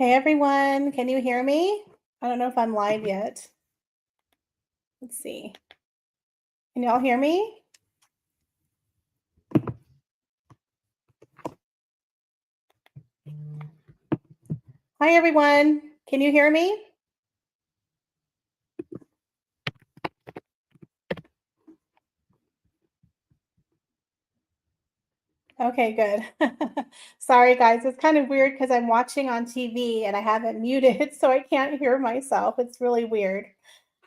Hey everyone, can you hear me? I don't know if I'm live yet. Let's see. Can y'all hear me? Hi everyone, can you hear me? Okay, good. Sorry guys, it's kind of weird because I'm watching on TV and I haven't muted, so I can't hear myself. It's really weird.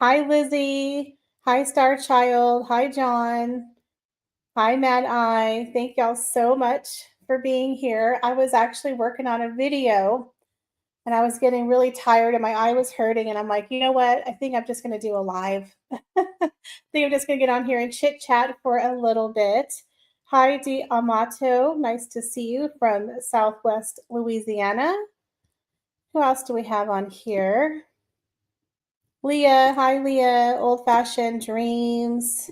Hi Lizzie. Hi Star Child. Hi John. Hi Mad Eye. Thank y'all so much for being here. I was actually working on a video and I was getting really tired and my eye was hurting. And I'm like, you know what? I think I'm just going to do a live. I think I'm just going to get on here and chit chat for a little bit. Hi, Di Amato. Nice to see you from Southwest Louisiana. Who else do we have on here? Leah. Hi, Leah. Old Fashioned Dreams.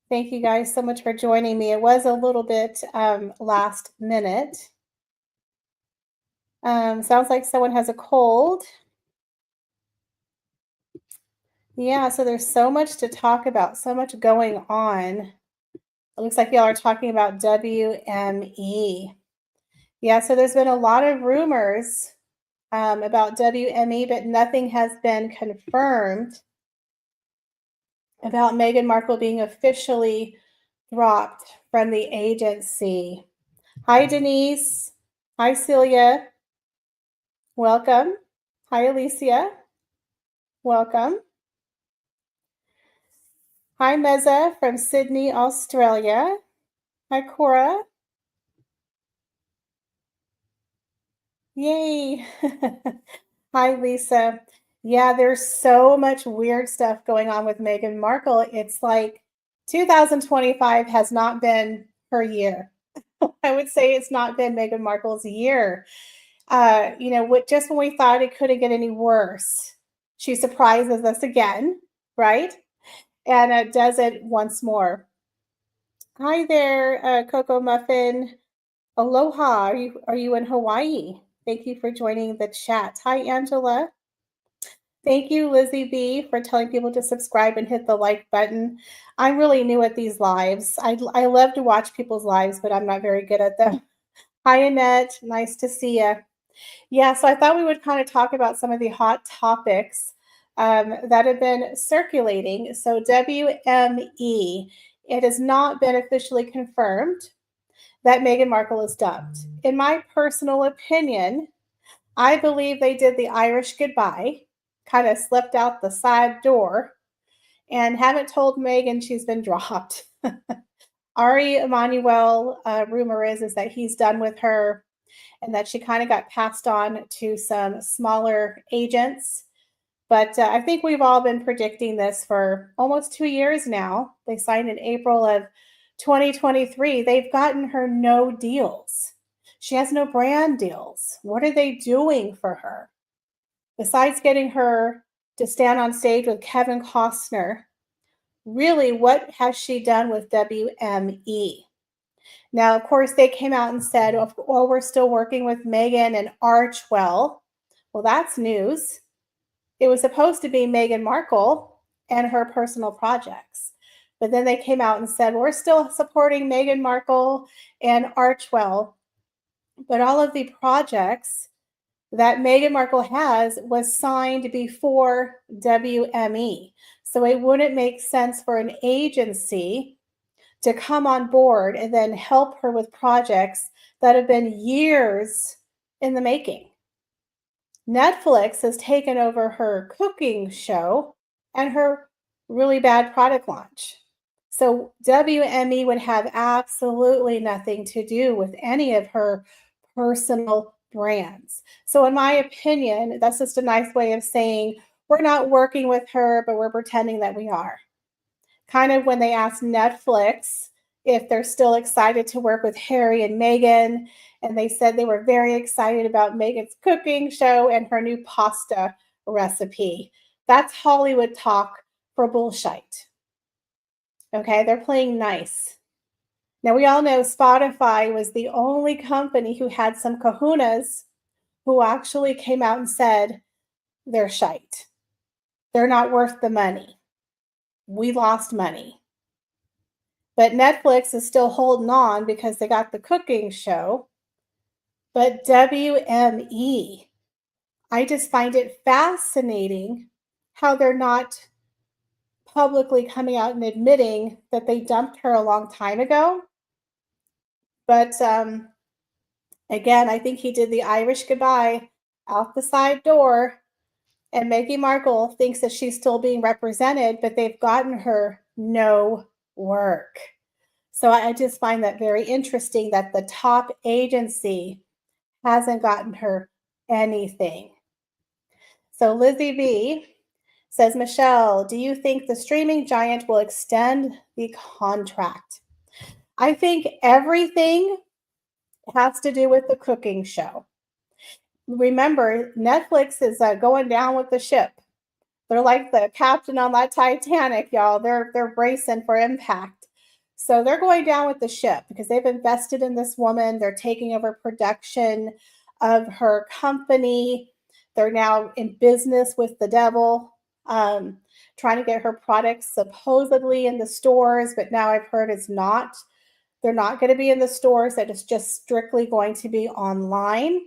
Thank you guys so much for joining me. It was a little bit last minute. Sounds like someone has a cold. Yeah, so there's so much to talk about, so much going on. It looks like y'all are talking about WME. Yeah, so there's been a lot of rumors about WME, but nothing has been confirmed about Meghan Markle being officially dropped from the agency. Hi, Denise. Hi, Celia. Welcome. Hi, Alicia. Welcome. Hi, Meza from Sydney, Australia. Hi, Cora. Yay. Hi, Lisa. Yeah, there's so much weird stuff going on with Meghan Markle. It's like 2025 has not been her year. I would say it's not been Meghan Markle's year. Just when we thought it couldn't get any worse, she surprises us again, right? And does it once more. Hi there, Coco Muffin. Aloha. Are you in Hawaii? Thank you for joining the chat. Hi, Angela. Thank you, Lizzie B, for telling people to subscribe and hit the like button. I'm really new at these lives. I love to watch people's lives, but I'm not very good at them. Hi, Annette. Nice to see you. Yeah, so I thought we would kind of talk about some of the hot topics that have been circulating. So, WME, it has not been officially confirmed that Meghan Markle is dumped. In my personal opinion, I believe they did the Irish goodbye, kind of slipped out the side door, and haven't told Meghan she's been dropped. Ari Emanuel, rumor is that he's done with her and that she kind of got passed on to some smaller agents. But I think we've all been predicting this for almost 2 years now. They signed in April of 2023. They've gotten her no deals. She has no brand deals. What are they doing for her? Besides getting her to stand on stage with Kevin Costner, really, what has she done with WME? Now, of course, they came out and said, well, we're still working with Meghan and Archewell. Well, that's news. It was supposed to be Meghan Markle and her personal projects. But then they came out and said, we're still supporting Meghan Markle and Archewell. But all of the projects that Meghan Markle has was signed before WME. So it wouldn't make sense for an agency to come on board and then help her with projects that have been years in the making. Netflix has taken over her cooking show and her really bad product launch. So WME would have absolutely nothing to do with any of her personal brands. So in my opinion, that's just a nice way of saying we're not working with her, but we're pretending that we are. Kind of when they asked Netflix if they're still excited to work with Harry and Meghan, and they said they were very excited about Meghan's cooking show and her new pasta recipe. That's Hollywood talk for bullshit. Okay, they're playing nice. Now, we all know Spotify was the only company who had some kahunas, who actually came out and said they're shite. They're not worth the money. We lost money. But Netflix is still holding on because they got the cooking show. But WME, I just find it fascinating how they're not publicly coming out and admitting that they dumped her a long time ago. But again, I think he did the Irish goodbye out the side door. And Meghan Markle thinks that she's still being represented, but they've gotten her no work. So I just find that very interesting that the top agency hasn't gotten her anything. So Lizzie B says, Michelle, do you think the streaming giant will extend the contract? I think everything has to do with the cooking show. Remember, Netflix is going down with the ship. They're like the captain on that Titanic, y'all. They're bracing for impact. So they're going down with the ship because they've invested in this woman. They're taking over production of her company. They're now in business with the devil, trying to get her products supposedly in the stores, but now I've heard it's not. They're not going to be in the stores, that it's just strictly going to be online.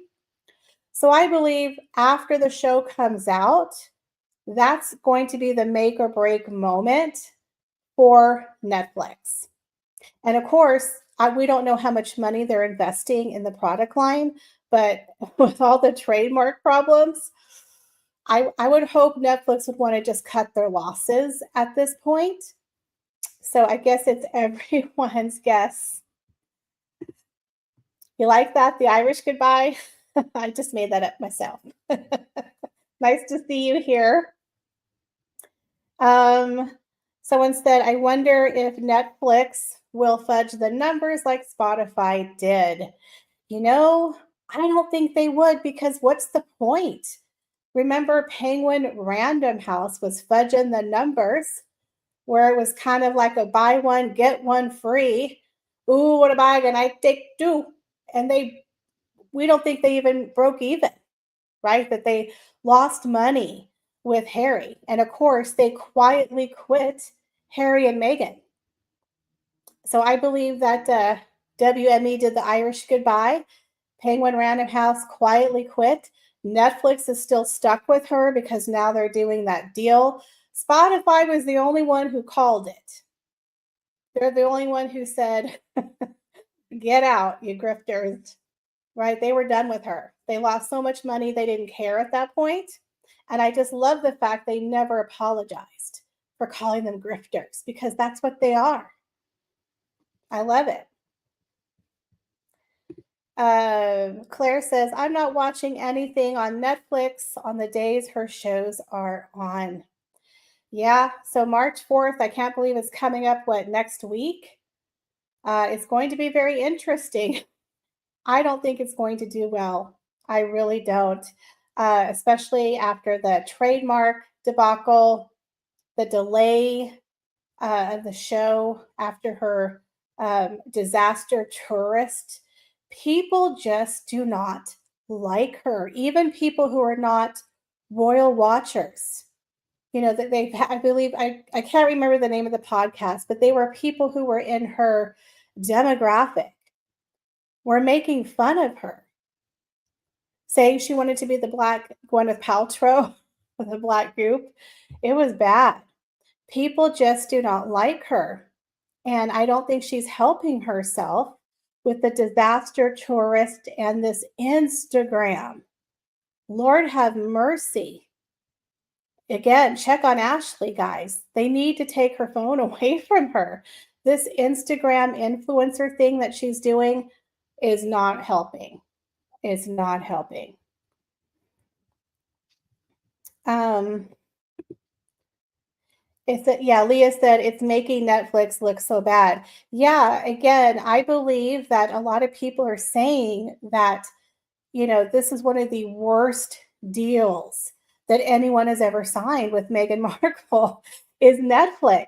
So I believe after the show comes out, that's going to be the make or break moment for Netflix. And of course, we don't know how much money they're investing in the product line, but with all the trademark problems, I would hope Netflix would want to just cut their losses at this point. So I guess it's everyone's guess. You like that? The Irish goodbye? I just made that up myself. Nice to see you here. Someone said, I wonder if Netflix will fudge the numbers like Spotify did. You know, I don't think they would, because what's the point? Remember, Penguin Random House was fudging the numbers, where it was kind of like a buy one, get one free. Ooh, what a bag, and I take two. And we don't think they even broke even, right? That they lost money with Harry. And of course, they quietly quit Harry and Meghan. So I believe that WME did the Irish goodbye. Penguin Random House quietly quit. Netflix is still stuck with her because now they're doing that deal. Spotify was the only one who called it. They're the only one who said, get out, you grifters, right? They were done with her. They lost so much money, they didn't care at that point. And I just love the fact they never apologized for calling them grifters, because that's what they are. I love it. Claire says, I'm not watching anything on Netflix on the days her shows are on. Yeah, so March 4th, I can't believe it's coming up, next week? It's going to be very interesting. I don't think it's going to do well. I really don't, especially after the trademark debacle, the delay of the show after her disaster tourist. People just do not like her, even people who are not royal watchers. You know, that I believe, I can't remember the name of the podcast, but they were people who were in her demographic, were making fun of her, saying she wanted to be the Black Gwyneth Paltrow of the Black group. It was bad. People just do not like her. And I don't think she's helping herself with the disaster tourist and this Instagram. Lord have mercy. Again, check on Ashley, guys. They need to take her phone away from her. This Instagram influencer thing that she's doing is not helping. It's not helping. Leah said it's making Netflix look so bad. Yeah, again, I believe that a lot of people are saying that, this is one of the worst deals that anyone has ever signed with Meghan Markle is Netflix.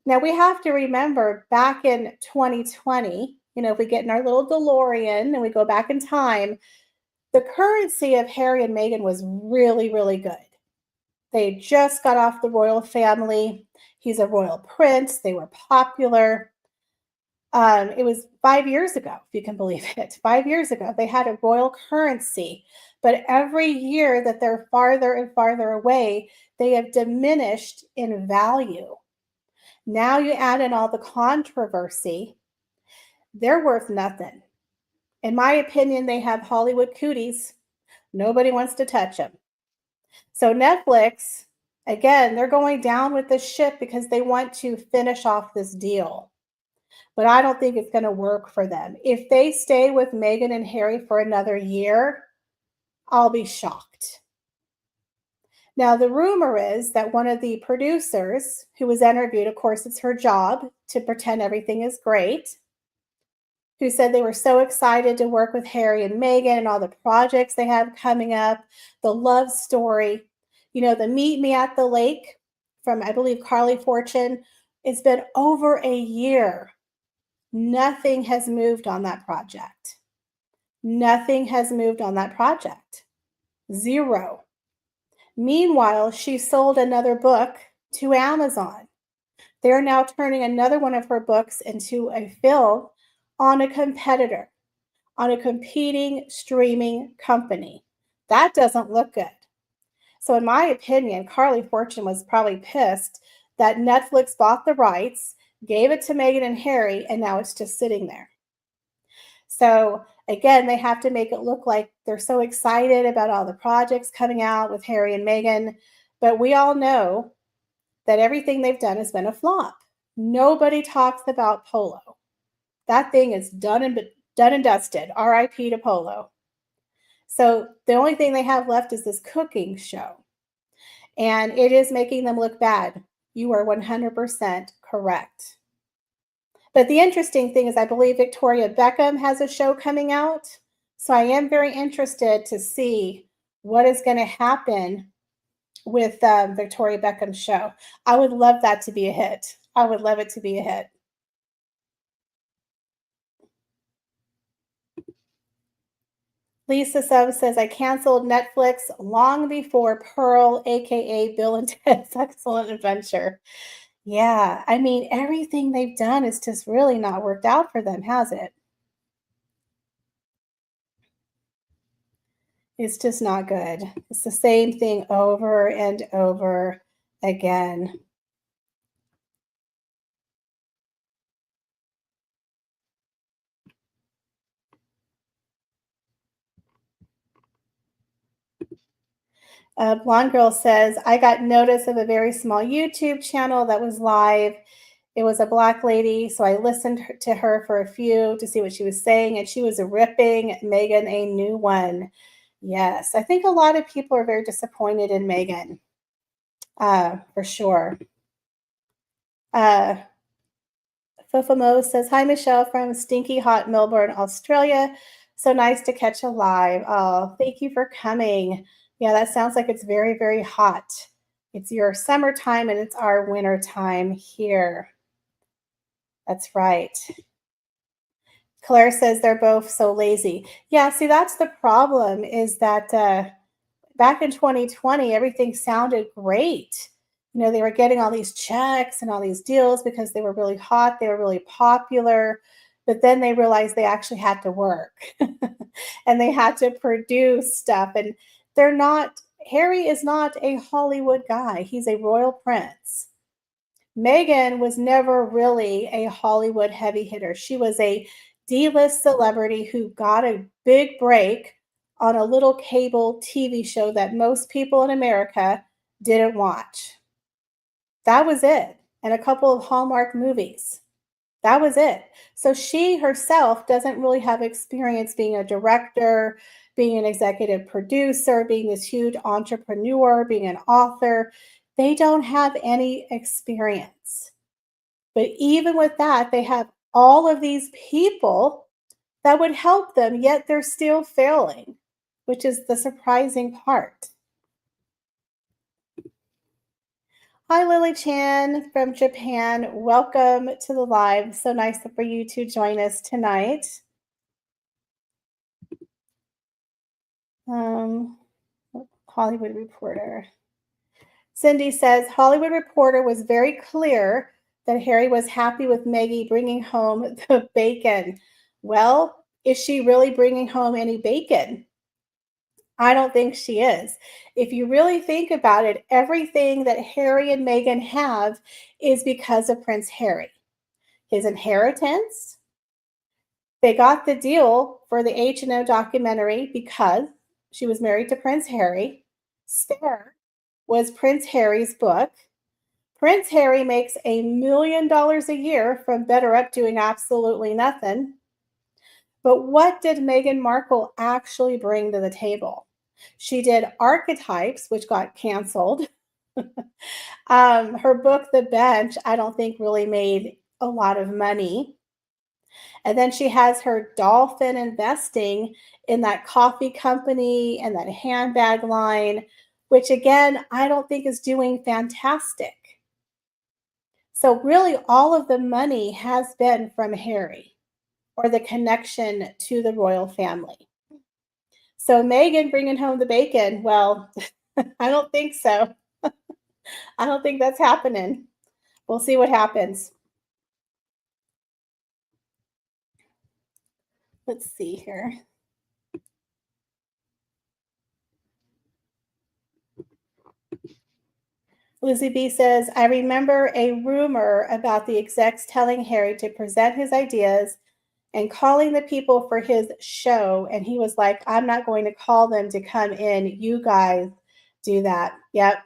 Now, we have to remember back in 2020, if we get in our little DeLorean and we go back in time, The currency of Harry and Meghan was really, really good. They just got off the royal family. He's a royal prince. They were popular. It was 5 years ago, if you can believe it. 5 years ago, they had a royal currency. But every year that they're farther and farther away, they have diminished in value. Now you add in all the controversy, they're worth nothing. In my opinion, they have Hollywood cooties. Nobody wants to touch them. So Netflix, again, they're going down with this ship because they want to finish off this deal. But I don't think it's going to work for them. If they stay with Meghan and Harry for another year, I'll be shocked. Now, the rumor is that one of the producers who was interviewed, of course, it's her job to pretend everything is great, who said they were so excited to work with Harry and Meghan and all the projects they have coming up, the love story. You know, the Meet Me at the Lake from, I believe, Carly Fortune. It's been over a year. Nothing has moved on that project. Nothing has moved on that project. Zero. Meanwhile, she sold another book to Amazon. They're now turning another one of her books into a film on a competitor, on a competing streaming company. That doesn't look good. So, in my opinion, Carly Fortune was probably pissed that Netflix bought the rights, gave it to Meghan and Harry, and now it's just sitting there. So, again, they have to make it look like they're so excited about all the projects coming out with Harry and Meghan. But we all know that everything they've done has been a flop. Nobody talks about Polo. That thing is done and dusted. RIP to Polo. So the only thing they have left is this cooking show. And it is making them look bad. You are 100% correct. But the interesting thing is, I believe Victoria Beckham has a show coming out. So I am very interested to see what is going to happen with Victoria Beckham's show. I would love that to be a hit. I would love it to be a hit. Lisa Sub says, I canceled Netflix long before Pearl, aka Bill and Ted's Excellent Adventure. Yeah, I mean, everything they've done is just really not worked out for them, has it? It's just not good. It's the same thing over and over again. Blonde Girl says, I got notice of a very small YouTube channel that was live. It was a Black lady, so I listened to her for a few to see what she was saying, and she was ripping Meghan a new one. Yes, I think a lot of people are very disappointed in Meghan, for sure. Fofamo says, hi, Michelle from stinky hot Melbourne, Australia. So nice to catch a live. Oh, thank you for coming. Yeah, that sounds like it's very, very hot. It's your summertime and it's our winter time here. That's right. Claire says they're both so lazy. Yeah, see, that's the problem is that back in 2020, everything sounded great. You know, they were getting all these checks and all these deals because they were really hot, they were really popular. But then they realized they actually had to work and they had to produce stuff. And they're not, Harry is not a Hollywood guy, he's a royal prince. Meghan was never really a Hollywood heavy hitter. She was a D-list celebrity who got a big break on a little cable TV show that most people in America didn't watch. That was it. And a couple of Hallmark movies. That was it. So she herself doesn't really have experience being a director, being an executive producer, being this huge entrepreneur, being an author. They don't have any experience. But even with that, they have all of these people that would help them, yet they're still failing, which is the surprising part. Hi, Lily Chan from Japan. Welcome to the live. So nice for you to join us tonight. Um, Hollywood Reporter. Cindy says Hollywood Reporter was very clear that Harry was happy with Maggie bringing home the bacon. Well, is she really bringing home any bacon? I don't think she is. If you really think about it, everything that Harry and Meghan have is because of Prince Harry. His inheritance, they got the deal for the H&O documentary because she was married to Prince Harry. Spare was Prince Harry's book. Prince Harry makes $1 million a year from Better Up doing absolutely nothing. But what did Meghan Markle actually bring to the table? She did Archetypes, which got canceled. Her book, The Bench, I don't think really made a lot of money. And then she has her dolphin investing in that coffee company and that handbag line, which again, I don't think is doing fantastic. So, really, all of the money has been from Harry or the connection to the royal family. So, Meghan bringing home the bacon, well, I don't think so. I don't think that's happening. We'll see what happens. Let's see here. Lucy B says, I remember a rumor about the execs telling Harry to present his ideas and calling the people for his show. And he was like, I'm not going to call them to come in. You guys do that. Yep.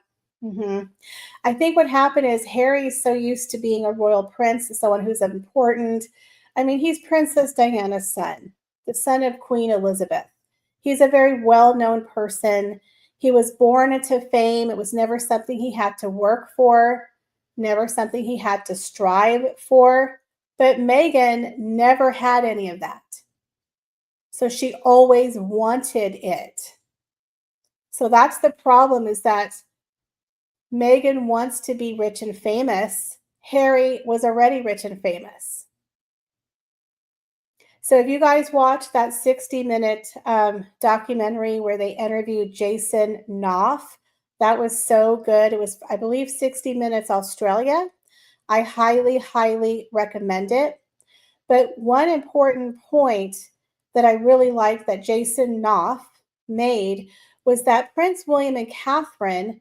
I think what happened is Harry's so used to being a royal prince, someone who's important. I mean, he's Princess Diana's son, the son of Queen Elizabeth. He's a very well known person. He was born into fame. It was never something he had to work for, never something he had to strive for. But Meghan never had any of that. So she always wanted it. So that's the problem, is that Meghan wants to be rich and famous. Harry was already rich and famous. So if you guys watch that 60-minute documentary where they interviewed Jason Knauf, that was so good. It was, I believe, 60 Minutes Australia. I highly, highly recommend it. But one important point that I really liked that Jason Knauf made was that Prince William and Catherine,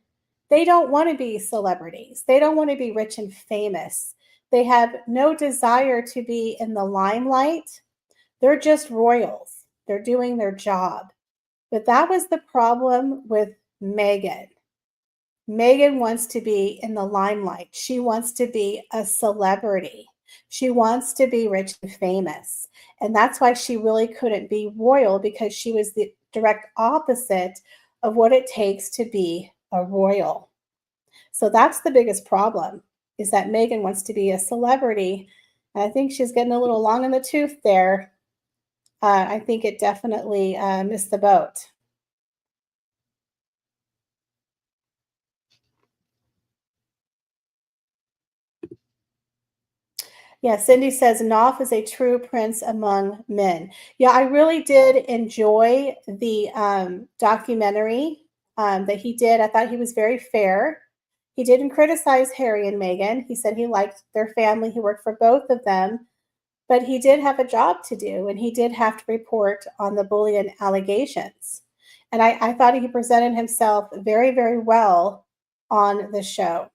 they don't want to be celebrities. They don't want to be rich and famous. They have no desire to be in the limelight. They're just royals. They're doing their job. But that was the problem with Meghan. Meghan wants to be in the limelight. She wants to be a celebrity. She wants to be rich and famous. And that's why she really couldn't be royal, because she was the direct opposite of what it takes to be a royal. So that's the biggest problem, is that Meghan wants to be a celebrity. And I think she's getting a little long in the tooth there. I think it definitely missed the boat. Yeah, Cindy says Knopf is a true prince among men. Yeah, I really did enjoy the documentary that he did. I thought he was very fair. He didn't criticize Harry and Meghan. He said he liked their family. He worked for both of them, but he did have a job to do, and he did have to report on the bullying allegations. And I thought he presented himself very, very well on the show.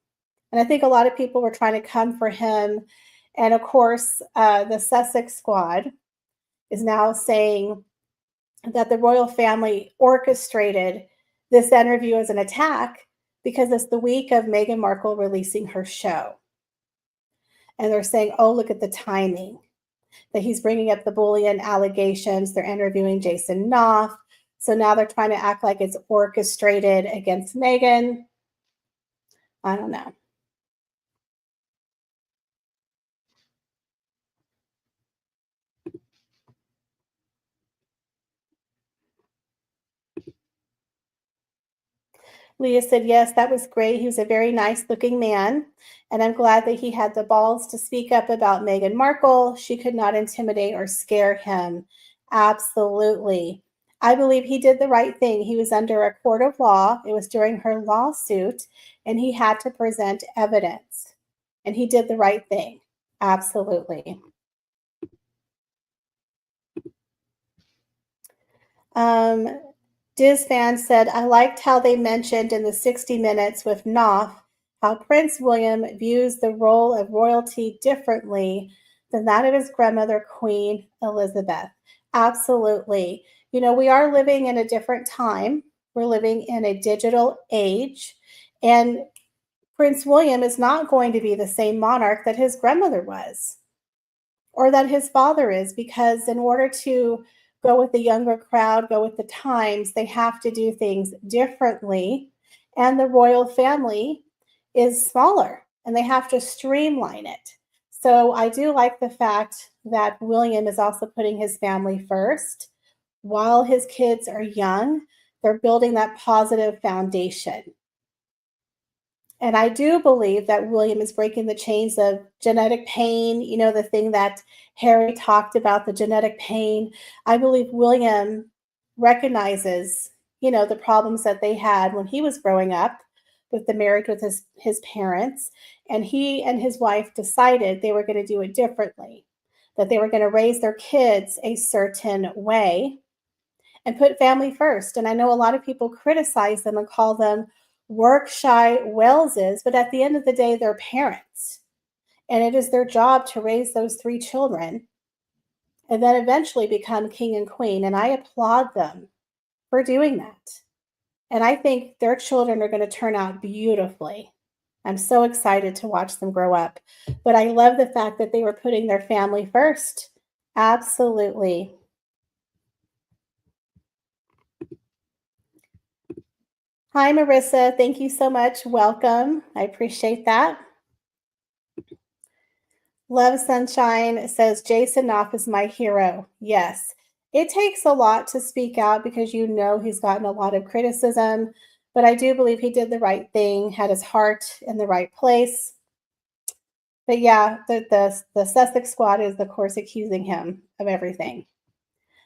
And I think a lot of people were trying to come for him. And of course, the Sussex squad is now saying that the royal family orchestrated this interview as an attack because it's the week of Meghan Markle releasing her show. And they're saying, oh, look at the timing, that he's bringing up the bullying allegations. They're interviewing Jason Knauf. So now they're trying to act like it's orchestrated against Meghan. I don't know. Leah said, yes, that was great. He was a very nice looking man. And I'm glad that he had the balls to speak up about Meghan Markle. She could not intimidate or scare him. Absolutely. I believe he did the right thing. He was under a court of law. It was during her lawsuit, and he had to present evidence. And he did the right thing. Absolutely. Um, Diz fan said, I liked how they mentioned in the 60 Minutes with Knauf how Prince William views the role of royalty differently than that of his grandmother, Queen Elizabeth. Absolutely. You know, we are living in a different time. We're living in a digital age. And Prince William is not going to be the same monarch that his grandmother was or that his father is, because in order to go with the younger crowd, go with the times, they have to do things differently. And the royal family is smaller and they have to streamline it. So I do like the fact that William is also putting his family first while his kids are young. They're building that positive foundation. And I do believe that William is breaking the chains of genetic pain, you know, the thing that Harry talked about, the genetic pain. I believe William recognizes, you know, the problems that they had when he was growing up with the marriage with his parents. And he and his wife decided they were going to do it differently, that they were going to raise their kids a certain way and put family first. And I know a lot of people criticize them and call them work shy Waleses, but at the end of the day, they're parents. And it is their job to raise those three children and then eventually become king and queen. And I applaud them for doing that. And I think their children are going to turn out beautifully. I'm so excited to watch them grow up. But I love the fact that they were putting their family first. Absolutely. Hi, Marissa. Thank you so much. Welcome. I appreciate that. Love Sunshine says Jason Knopf is my hero. Yes. It takes a lot to speak out because you know he's gotten a lot of criticism, but I do believe he did the right thing, had his heart in the right place. But yeah, the Sussex squad is, of course, accusing him of everything.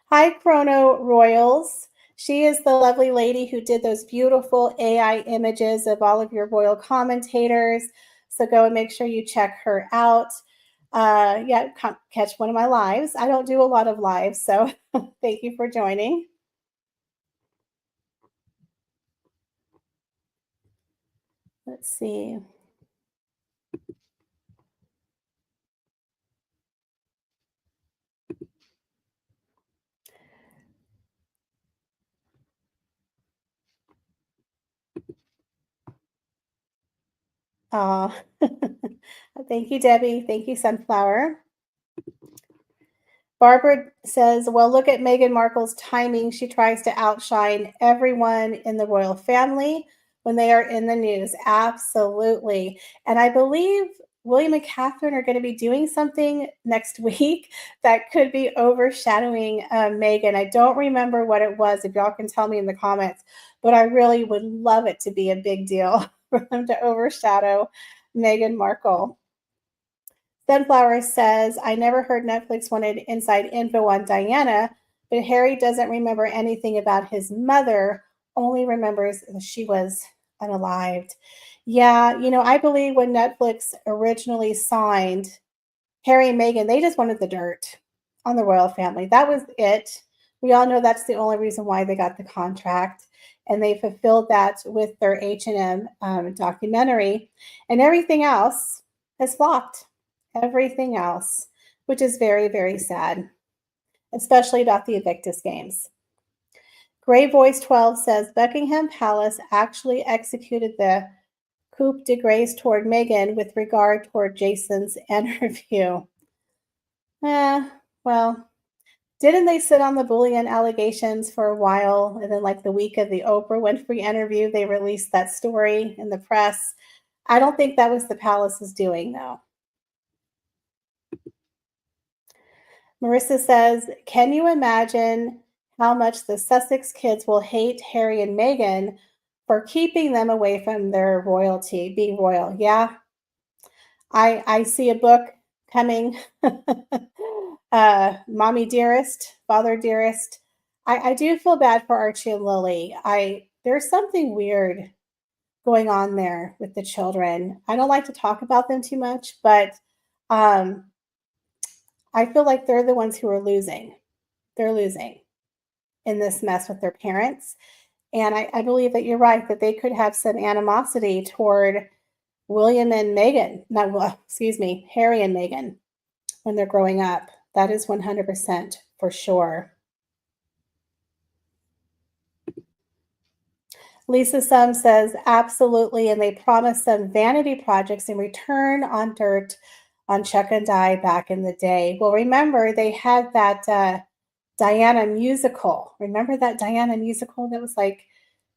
Hi, Chrono Royals. She is the lovely lady who did those beautiful AI images of all of your royal commentators. So go and make sure you check her out. Yeah, catch one of my lives. I don't do a lot of lives, so thank you for joining. Let's see. Oh, thank you, Debbie. Thank you, Sunflower. Barbara says, well, look at Meghan Markle's timing. She tries to outshine everyone in the royal family when they are in the news. Absolutely. And I believe William and Catherine are going to be doing something next week that could be overshadowing Meghan. I don't remember what it was. If y'all can tell me in the comments, but I really would love it to be a big deal for them to overshadow Meghan Markle. Sunflower says, I never heard Netflix wanted inside info on Diana, but Harry doesn't remember anything about his mother, only remembers that she was unalived. Yeah, you know, I believe when Netflix originally signed Harry and Meghan, they just wanted the dirt on the royal family. That was it. We all know that's the only reason why they got the contract. And they fulfilled that with their H&M documentary. And everything else has flopped. Everything else, which is very, very sad, especially about the Invictus Games. Grey Voice 12 says Buckingham Palace actually executed the coup de grace toward Meghan with regard toward Jason's interview. Well, didn't they sit on the bullying allegations for a while? And then, like the week of the Oprah Winfrey interview, they released that story in the press. I don't think that was the palace's doing, though. Marissa says, can you imagine how much the Sussex kids will hate Harry and Meghan for keeping them away from their royalty, being royal? Yeah, I see a book coming, Mommy Dearest, Father Dearest. I do feel bad for Archie and Lily. There's something weird going on there with the children. I don't like to talk about them too much, but um, I feel like they're the ones who are losing. They're losing in this mess with their parents. And I believe that you're right, that they could have some animosity toward William and Meghan, not well, excuse me, Harry and Meghan when they're growing up. That is 100% for sure. Lisa Sum says, absolutely. And they promised some vanity projects in return on dirt on Chuck and Di back in the day. Well, remember, they had that Diana musical. Remember that Diana musical that was like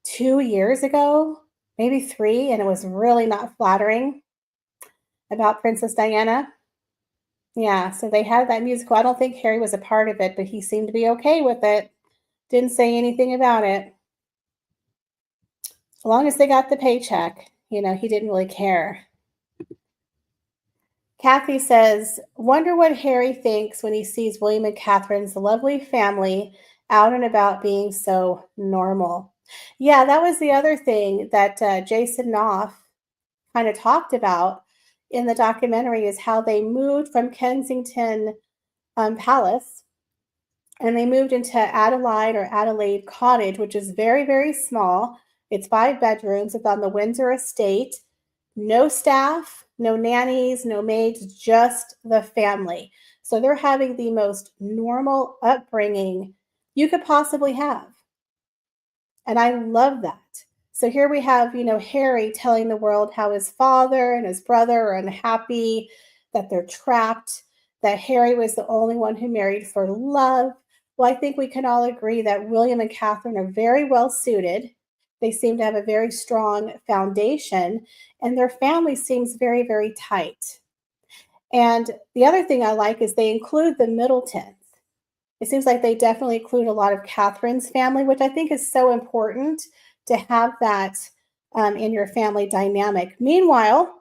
2 years ago, maybe three, and it was really not flattering about Princess Diana? Yeah, so they had that musical. I don't think Harry was a part of it, but he seemed to be okay with it. Didn't say anything about it. As long as they got the paycheck, he didn't really care. Kathy says, wonder what Harry thinks when he sees William and Catherine's lovely family out and about being so normal. Yeah, that was the other thing that Jason Knopf kind of talked about in the documentary is how they moved from Kensington Palace and they moved into Adelaide Cottage, which is very, very small. It's 5 bedrooms. It's on the Windsor estate. No staff, no nannies, no maids, just the family. So they're having the most normal upbringing you could possibly have. And I love that. So here we have, Harry telling the world how his father and his brother are unhappy, that they're trapped, that Harry was the only one who married for love. Well, I think we can all agree that William and Catherine are very well suited. They seem to have a very strong foundation, and their family seems very, very tight. And the other thing I like is they include the Middletons. It seems like they definitely include a lot of Catherine's family, which I think is so important to have that in your family dynamic. Meanwhile,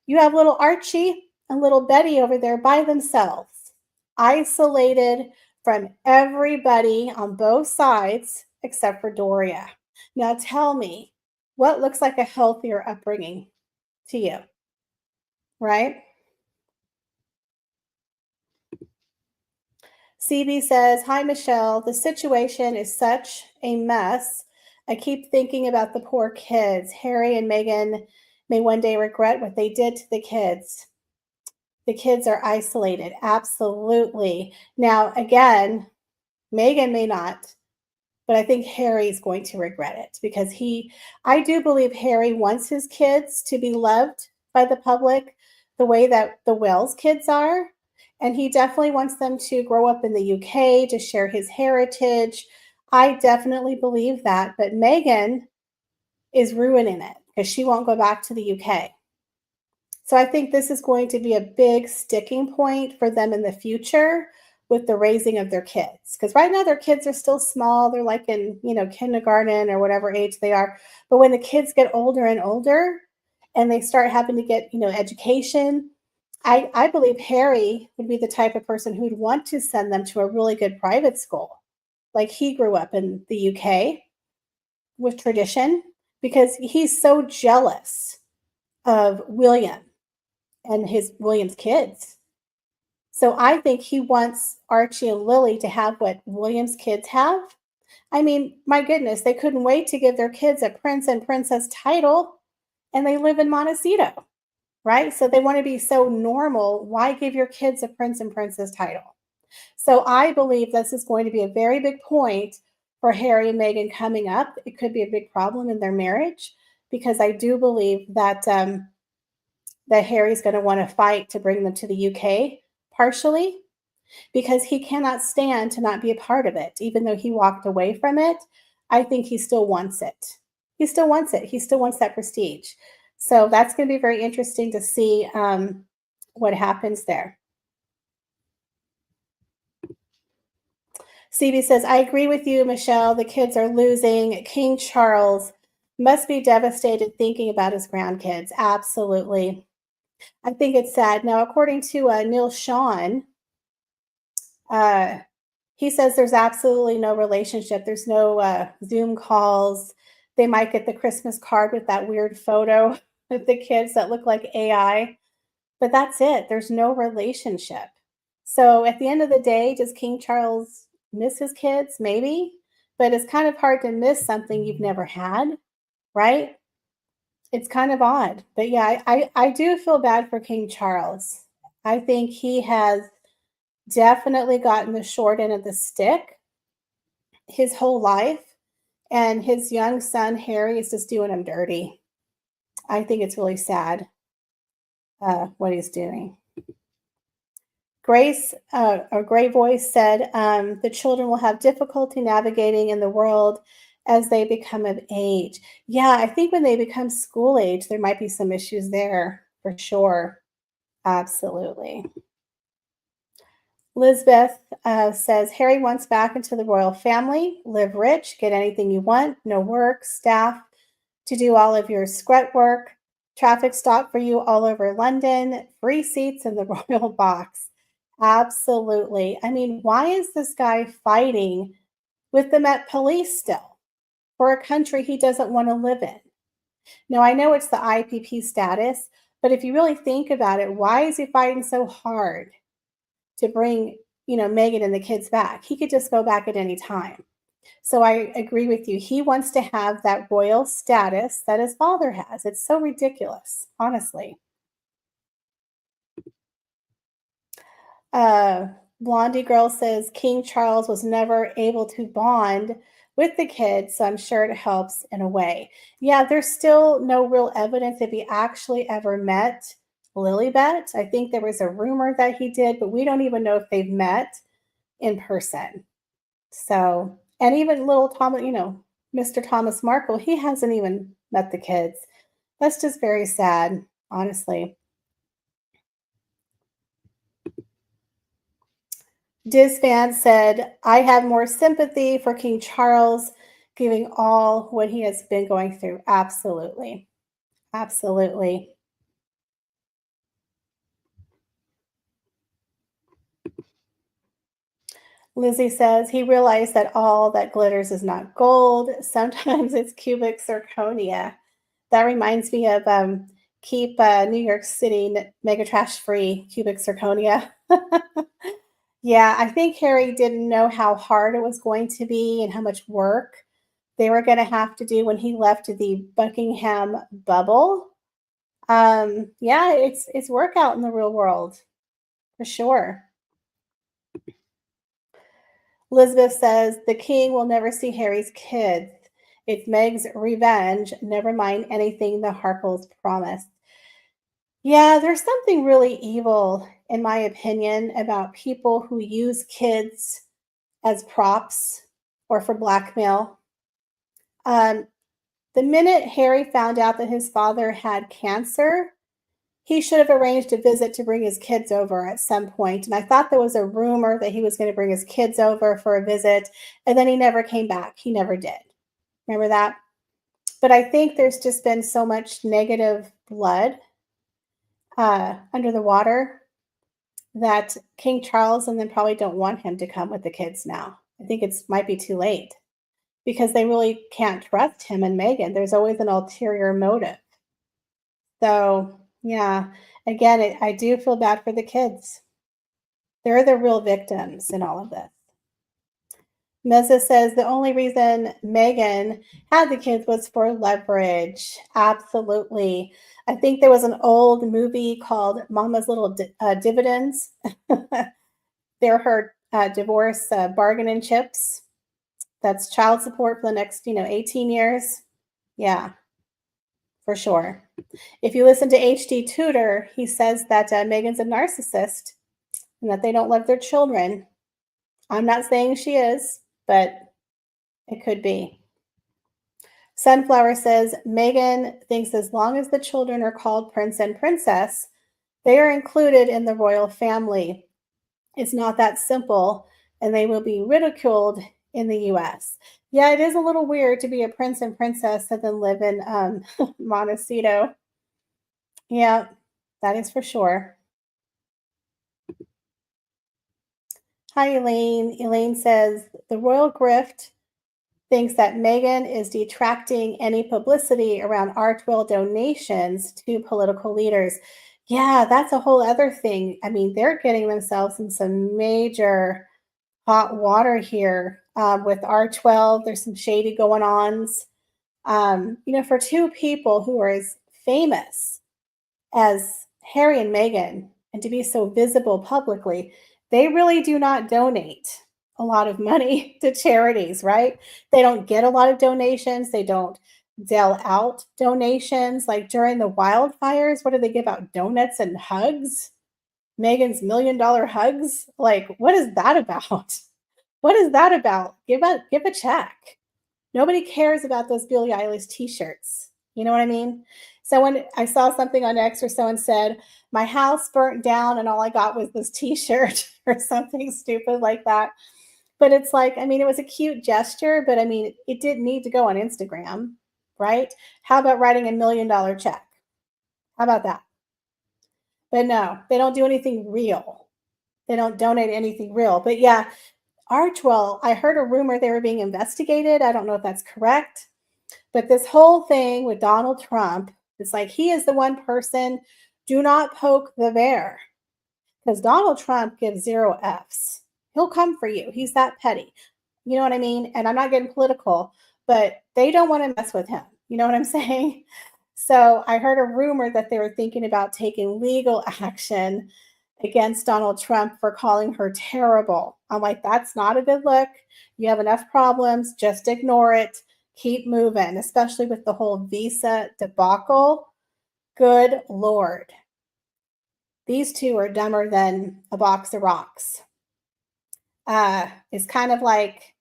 you have little Archie and little Betty over there by themselves, isolated from everybody on both sides except for Doria. Now tell me, what looks like a healthier upbringing to you, right? CB says, hi, Michelle. The situation is such a mess. I keep thinking about the poor kids. Harry and Meghan may one day regret what they did to the kids. The kids are isolated. Absolutely. Now, again, Meghan may not, but I think Harry's going to regret it because I do believe Harry wants his kids to be loved by the public the way that the Wells kids are. And he definitely wants them to grow up in the UK, to share his heritage. I definitely believe that. But Meghan is ruining it because she won't go back to the UK. So I think this is going to be a big sticking point for them in the future with the raising of their kids. Because right now their kids are still small. They're like in, kindergarten or whatever age they are. But when the kids get older and older and they start having to get, education, I believe Harry would be the type of person who'd want to send them to a really good private school. Like he grew up in the UK with tradition because he's so jealous of William and William's kids. So I think he wants Archie and Lily to have what William's kids have. I mean, my goodness, they couldn't wait to give their kids a prince and princess title, and they live in Montecito, right? So they want to be so normal. Why give your kids a prince and princess title? So I believe this is going to be a very big point for Harry and Meghan coming up. It could be a big problem in their marriage because I do believe that that Harry's going to want to fight to bring them to the UK partially because he cannot stand to not be a part of it. Even though he walked away from it, I think he still wants it. He still wants it. He still wants that prestige. So that's going to be very interesting to see what happens there. CB says, I agree with you, Michelle. The kids are losing. King Charles must be devastated thinking about his grandkids. Absolutely. I think it's sad. Now, according to Neil Sean, He says there's absolutely no relationship. There's no Zoom calls. They might get the Christmas card with that weird photo of the kids that look like AI, but that's it. There's no relationship. So at the end of the day, does King Charles miss his kids? Maybe, but it's kind of hard to miss something you've never had, right? It's kind of odd. But yeah, I do feel bad for King Charles. I think he has definitely gotten the short end of the stick his whole life, and his young son, Harry, is just doing him dirty. I think it's really sad what he's doing. Grace, or Gray Voice said, the children will have difficulty navigating in the world as they become of age. Yeah, I think when they become school age, there might be some issues there for sure. Absolutely. Lisbeth says Harry wants back into the royal family, live rich, get anything you want, no work, staff to do all of your scrut work, traffic stop for you all over London, free seats in the royal box. Absolutely. I mean, why is this guy fighting with the Met Police still for a country he doesn't want to live in? Now, I know it's the IPP status, but if you really think about it, why is he fighting so hard to bring, Meghan and the kids back? He could just go back at any time. So I agree with you. He wants to have that royal status that his father has. It's so ridiculous, honestly. Uh, Blondie Girl says King Charles was never able to bond with the kids, so I'm sure it helps in a way. Yeah, there's still no real evidence if he actually ever met Lilibet. I think there was a rumor that he did, but we don't even know if they've met in person. So, and even little Thomas, Mr. Thomas Markle, he hasn't even met the kids. That's just very sad, honestly. Disvan said, I have more sympathy for King Charles, giving all what he has been going through. Absolutely. Absolutely. Lizzie says he realized that all that glitters is not gold. Sometimes it's cubic zirconia. That reminds me of keep New York City mega trash free cubic zirconia. Yeah, I think Harry didn't know how hard it was going to be and how much work they were going to have to do when he left the Buckingham bubble. Yeah, it's work out in the real world for sure. Elizabeth says the king will never see Harry's kids. It's Meg's revenge. Never mind anything the Harkles promised. Yeah, there's something really evil, in my opinion, about people who use kids as props or for blackmail. Um, the minute Harry found out that his father had cancer, he should have arranged a visit to bring his kids over at some point. And I thought there was a rumor that he was going to bring his kids over for a visit, and then he never came back. He never did. Remember that? But I think there's just been so much negative blood under the water that King Charles and them probably don't want him to come with the kids now. I think it's might be too late because they really can't trust him and Meghan. There's always an ulterior motive. So, yeah, again, I do feel bad for the kids. They're the real victims in all of this. Meza says the only reason Meghan had the kids was for leverage. Absolutely. I think there was an old movie called Mama's Little Dividends. They're her divorce bargaining chips. That's child support for the next, 18 years. Yeah, for sure. If you listen to H.D. Tudor, he says that Meghan's a narcissist and that they don't love their children. I'm not saying she is, but it could be. Sunflower says Meghan thinks as long as the children are called prince and princess, they are included in the royal family. It's not that simple, and they will be ridiculed in the US. Yeah, it is a little weird to be a prince and princess and then live in Montecito. Yeah, that is for sure. Hi, Elaine. Elaine says the royal grift thinks that Meghan is detracting any publicity around Archewell donations to political leaders. Yeah, that's a whole other thing. I mean, they're getting themselves in some major hot water here with Archewell. There's some shady going ons. For two people who are as famous as Harry and Meghan and to be so visible publicly, they really do not donate a lot of money to charities, right? They don't get a lot of donations. They don't deal out donations. Like during the wildfires, what do they give out? Donuts and hugs? Meghan's $1 million hugs? Like, what is that about? What is that about? Give a check. Nobody cares about those Billie Eilish t-shirts. You know what I mean? So when I saw something on X or someone said, my house burnt down and all I got was this t-shirt or something stupid like that. But it's like, I mean, it was a cute gesture, but I mean, it didn't need to go on Instagram, right? How about writing $1 million check? How about that? But no, they don't do anything real. They don't donate anything real. But yeah, Archewell, I heard a rumor they were being investigated. I don't know if that's correct. But this whole thing with Donald Trump, it's like he is the one person, do not poke the bear. Because Donald Trump gives 0 Fs. He'll come for you. He's that petty. You know what I mean? And I'm not getting political, but they don't want to mess with him. You know what I'm saying? So I heard a rumor that they were thinking about taking legal action against Donald Trump for calling her terrible. I'm like, that's not a good look. You have enough problems. Just ignore it. Keep moving, especially with the whole visa debacle. Good Lord. These two are dumber than a box of rocks. It's kind of like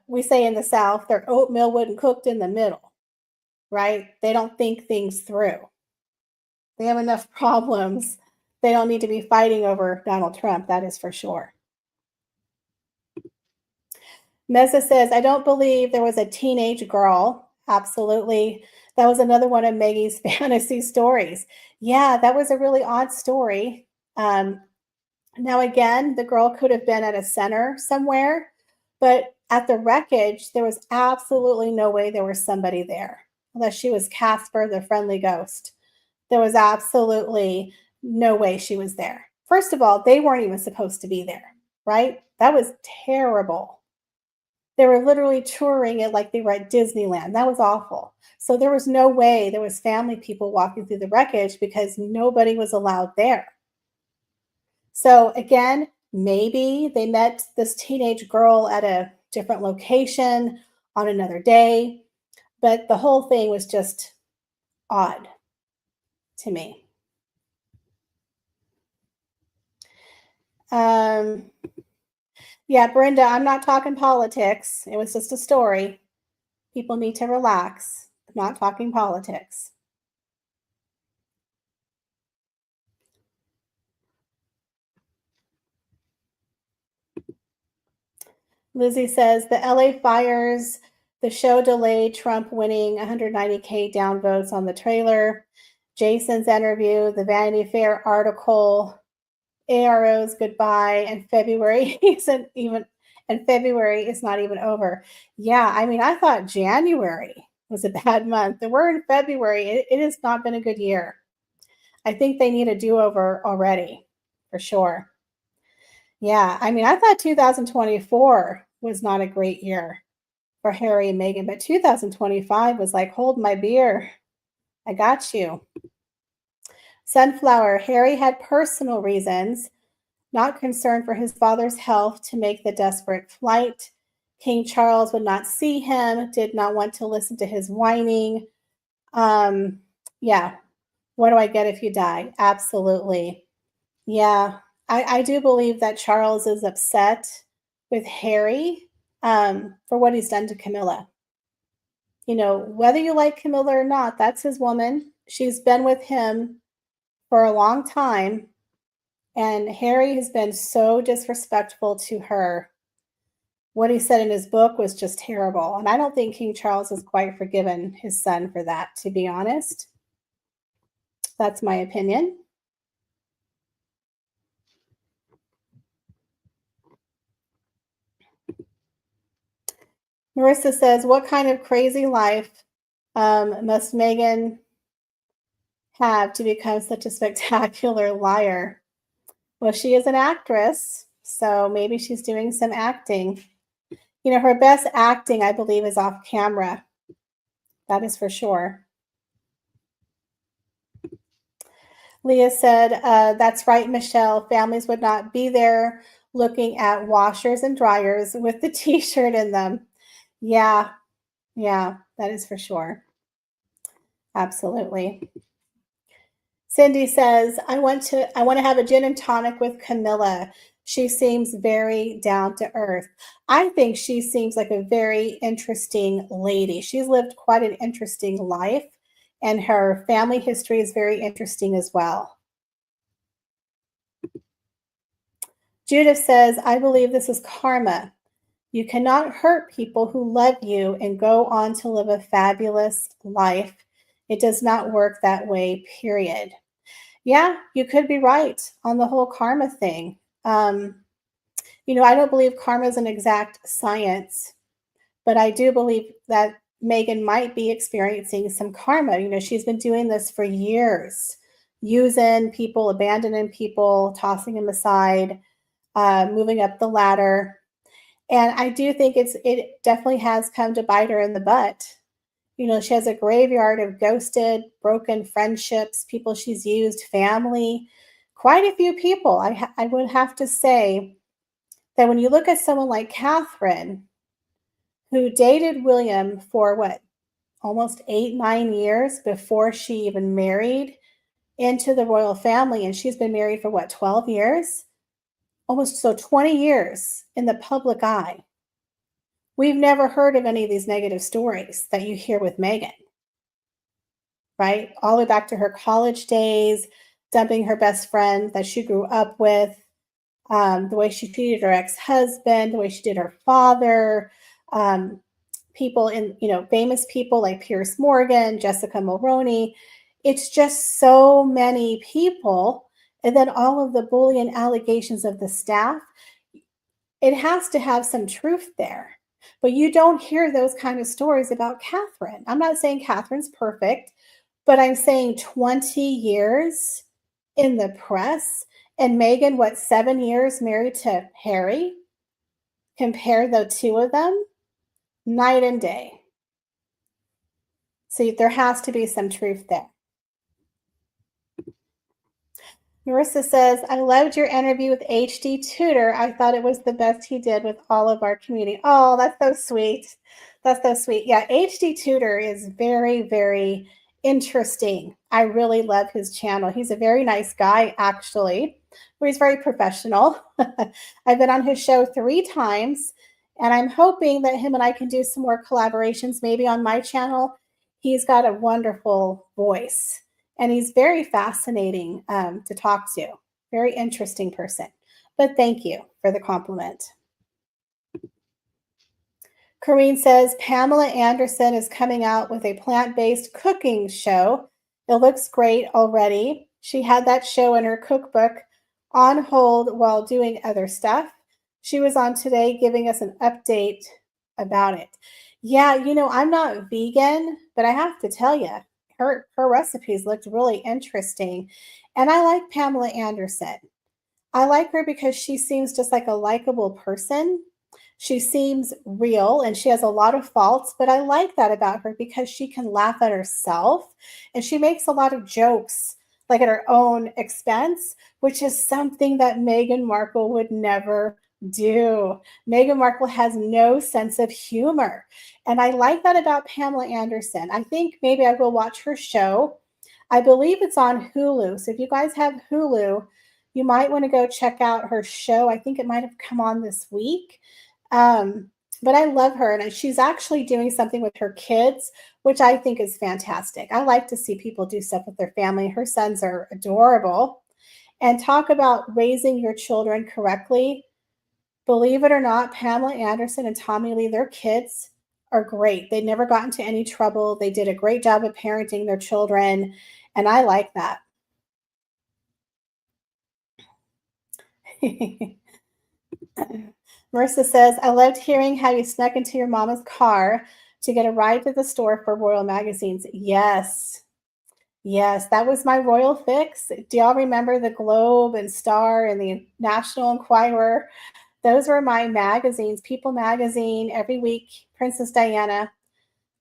we say in the South, their oatmeal wasn't cooked in the middle, right? They don't think things through. They have enough problems. They don't need to be fighting over Donald Trump, that is for sure. Mesa says, I don't believe there was a teenage girl. Absolutely. That was another one of Maggie's fantasy stories. Yeah, that was a really odd story. Now, again, the girl could have been at a center somewhere, but at the wreckage, there was absolutely no way there was somebody there, unless she was Casper, the friendly ghost. There was absolutely no way she was there. First of all, they weren't even supposed to be there, right? That was terrible. They were literally touring it like they were at Disneyland. That was awful. So there was no way there was family people walking through the wreckage because nobody was allowed there. So again, maybe they met this teenage girl at a different location on another day, but the whole thing was just odd to me. Yeah, Brenda, I'm not talking politics. It was just a story. People need to relax. I'm not talking politics. Lizzie says the LA fires, the show delayed Trump winning 190K downvotes on the trailer. Jason's interview, the Vanity Fair article, ARO's goodbye, and February February is not even over. Yeah, I mean, I thought January was a bad month. And we're in February. It has not been a good year. I think they need a do-over already, for sure. Yeah, I mean, I thought 2024 was not a great year for Harry and Meghan, but 2025 was like, hold my beer. I got you. Sunflower, Harry had personal reasons, not concerned for his father's health, to make the desperate flight. King Charles would not see him, did not want to listen to his whining. Yeah, what do I get if you die? Absolutely. Yeah, I do believe that Charles is upset with Harry for what he's done to Camilla. You know, whether you like Camilla or not, that's his woman. She's been with him for a long time. And Harry has been so disrespectful to her. What he said in his book was just terrible. And I don't think King Charles has quite forgiven his son for that, to be honest. That's my opinion. Marissa says, what kind of crazy life must Meghan have to become such a spectacular liar? Well, she is an actress, so maybe she's doing some acting. You know, her best acting, I believe, is off camera. That is for sure. Leah said, that's right, Michelle. Families would not be there looking at washers and dryers with the t-shirt in them. Yeah, yeah, that is for sure. Absolutely. Cindy says, I want to have a gin and tonic with Camilla. She seems very down to earth. I think she seems like a very interesting lady. She's lived quite an interesting life, and her family history is very interesting as well. Judith says, I believe this is karma. You cannot hurt people who love you and go on to live a fabulous life. It does not work that way, period. Yeah, you could be right on the whole karma thing. You know, I don't believe karma is an exact science, but I do believe that Meghan might be experiencing some karma. You know, she's been doing this for years, using people, abandoning people, tossing them aside, moving up the ladder. And I do think it definitely has come to bite her in the butt. You know, she has a graveyard of ghosted, broken friendships, people she's used, family, quite a few people. I would have to say that when you look at someone like Catherine, who dated William for what, almost 8, 9 years before she even married into the royal family, and she's been married for what, 12 years? Almost, so 20 years in the public eye. We've never heard of any of these negative stories that you hear with Meghan, right? All the way back to her college days, dumping her best friend that she grew up with, the way she treated her ex-husband, the way she did her father, people in, you know, famous people like Piers Morgan, Jessica Mulroney. It's just so many people. And then all of the bullying allegations of the staff. It has to have some truth there. But you don't hear those kind of stories about Catherine. I'm not saying Catherine's perfect, but I'm saying 20 years in the press, and Meghan, what, 7 years married to Harry? Compare the two of them, night and day. So there has to be some truth there. Marissa says, I loved your interview with HD Tutor. I thought it was the best he did with all of our community. Oh, that's so sweet. That's so sweet. Yeah, HD Tutor is very, very interesting. I really love his channel. He's a very nice guy, actually. He's very professional. I've been on his show 3 times, and I'm hoping that him and I can do some more collaborations, maybe on my channel. He's got a wonderful voice, and he's very fascinating to talk to. Very interesting person. But thank you for the compliment. Corrine says, Pamela Anderson is coming out with a plant-based cooking show. It looks great already. She had that show in her cookbook on hold while doing other stuff. She was on today giving us an update about it. Yeah, you know, I'm not vegan, but I have to tell you, her recipes looked really interesting. And I like Pamela Anderson. I like her because she seems just like a likable person. She seems real, and she has a lot of faults, but I like that about her because she can laugh at herself, and she makes a lot of jokes like at her own expense, which is something that Meghan Markle would never do. Meghan Markle has no sense of humor. And I like that about Pamela Anderson. I think maybe I will watch her show. I believe it's on Hulu. So if you guys have Hulu, you might want to go check out her show. I think it might have come on this week. But I love her, and she's actually doing something with her kids, which I think is fantastic. I like to see people do stuff with their family. Her sons are adorable. And talk about raising your children correctly. Believe it or not, Pamela Anderson and Tommy Lee, their kids are great. They never got into any trouble. They did a great job of parenting their children, and I like that. Marissa says, I loved hearing how you snuck into your mama's car to get a ride to the store for Royal magazines. Yes. Yes, that was my royal fix. Do y'all remember the Globe and Star and the National Enquirer? Those were my magazines. People magazine every week. Princess Diana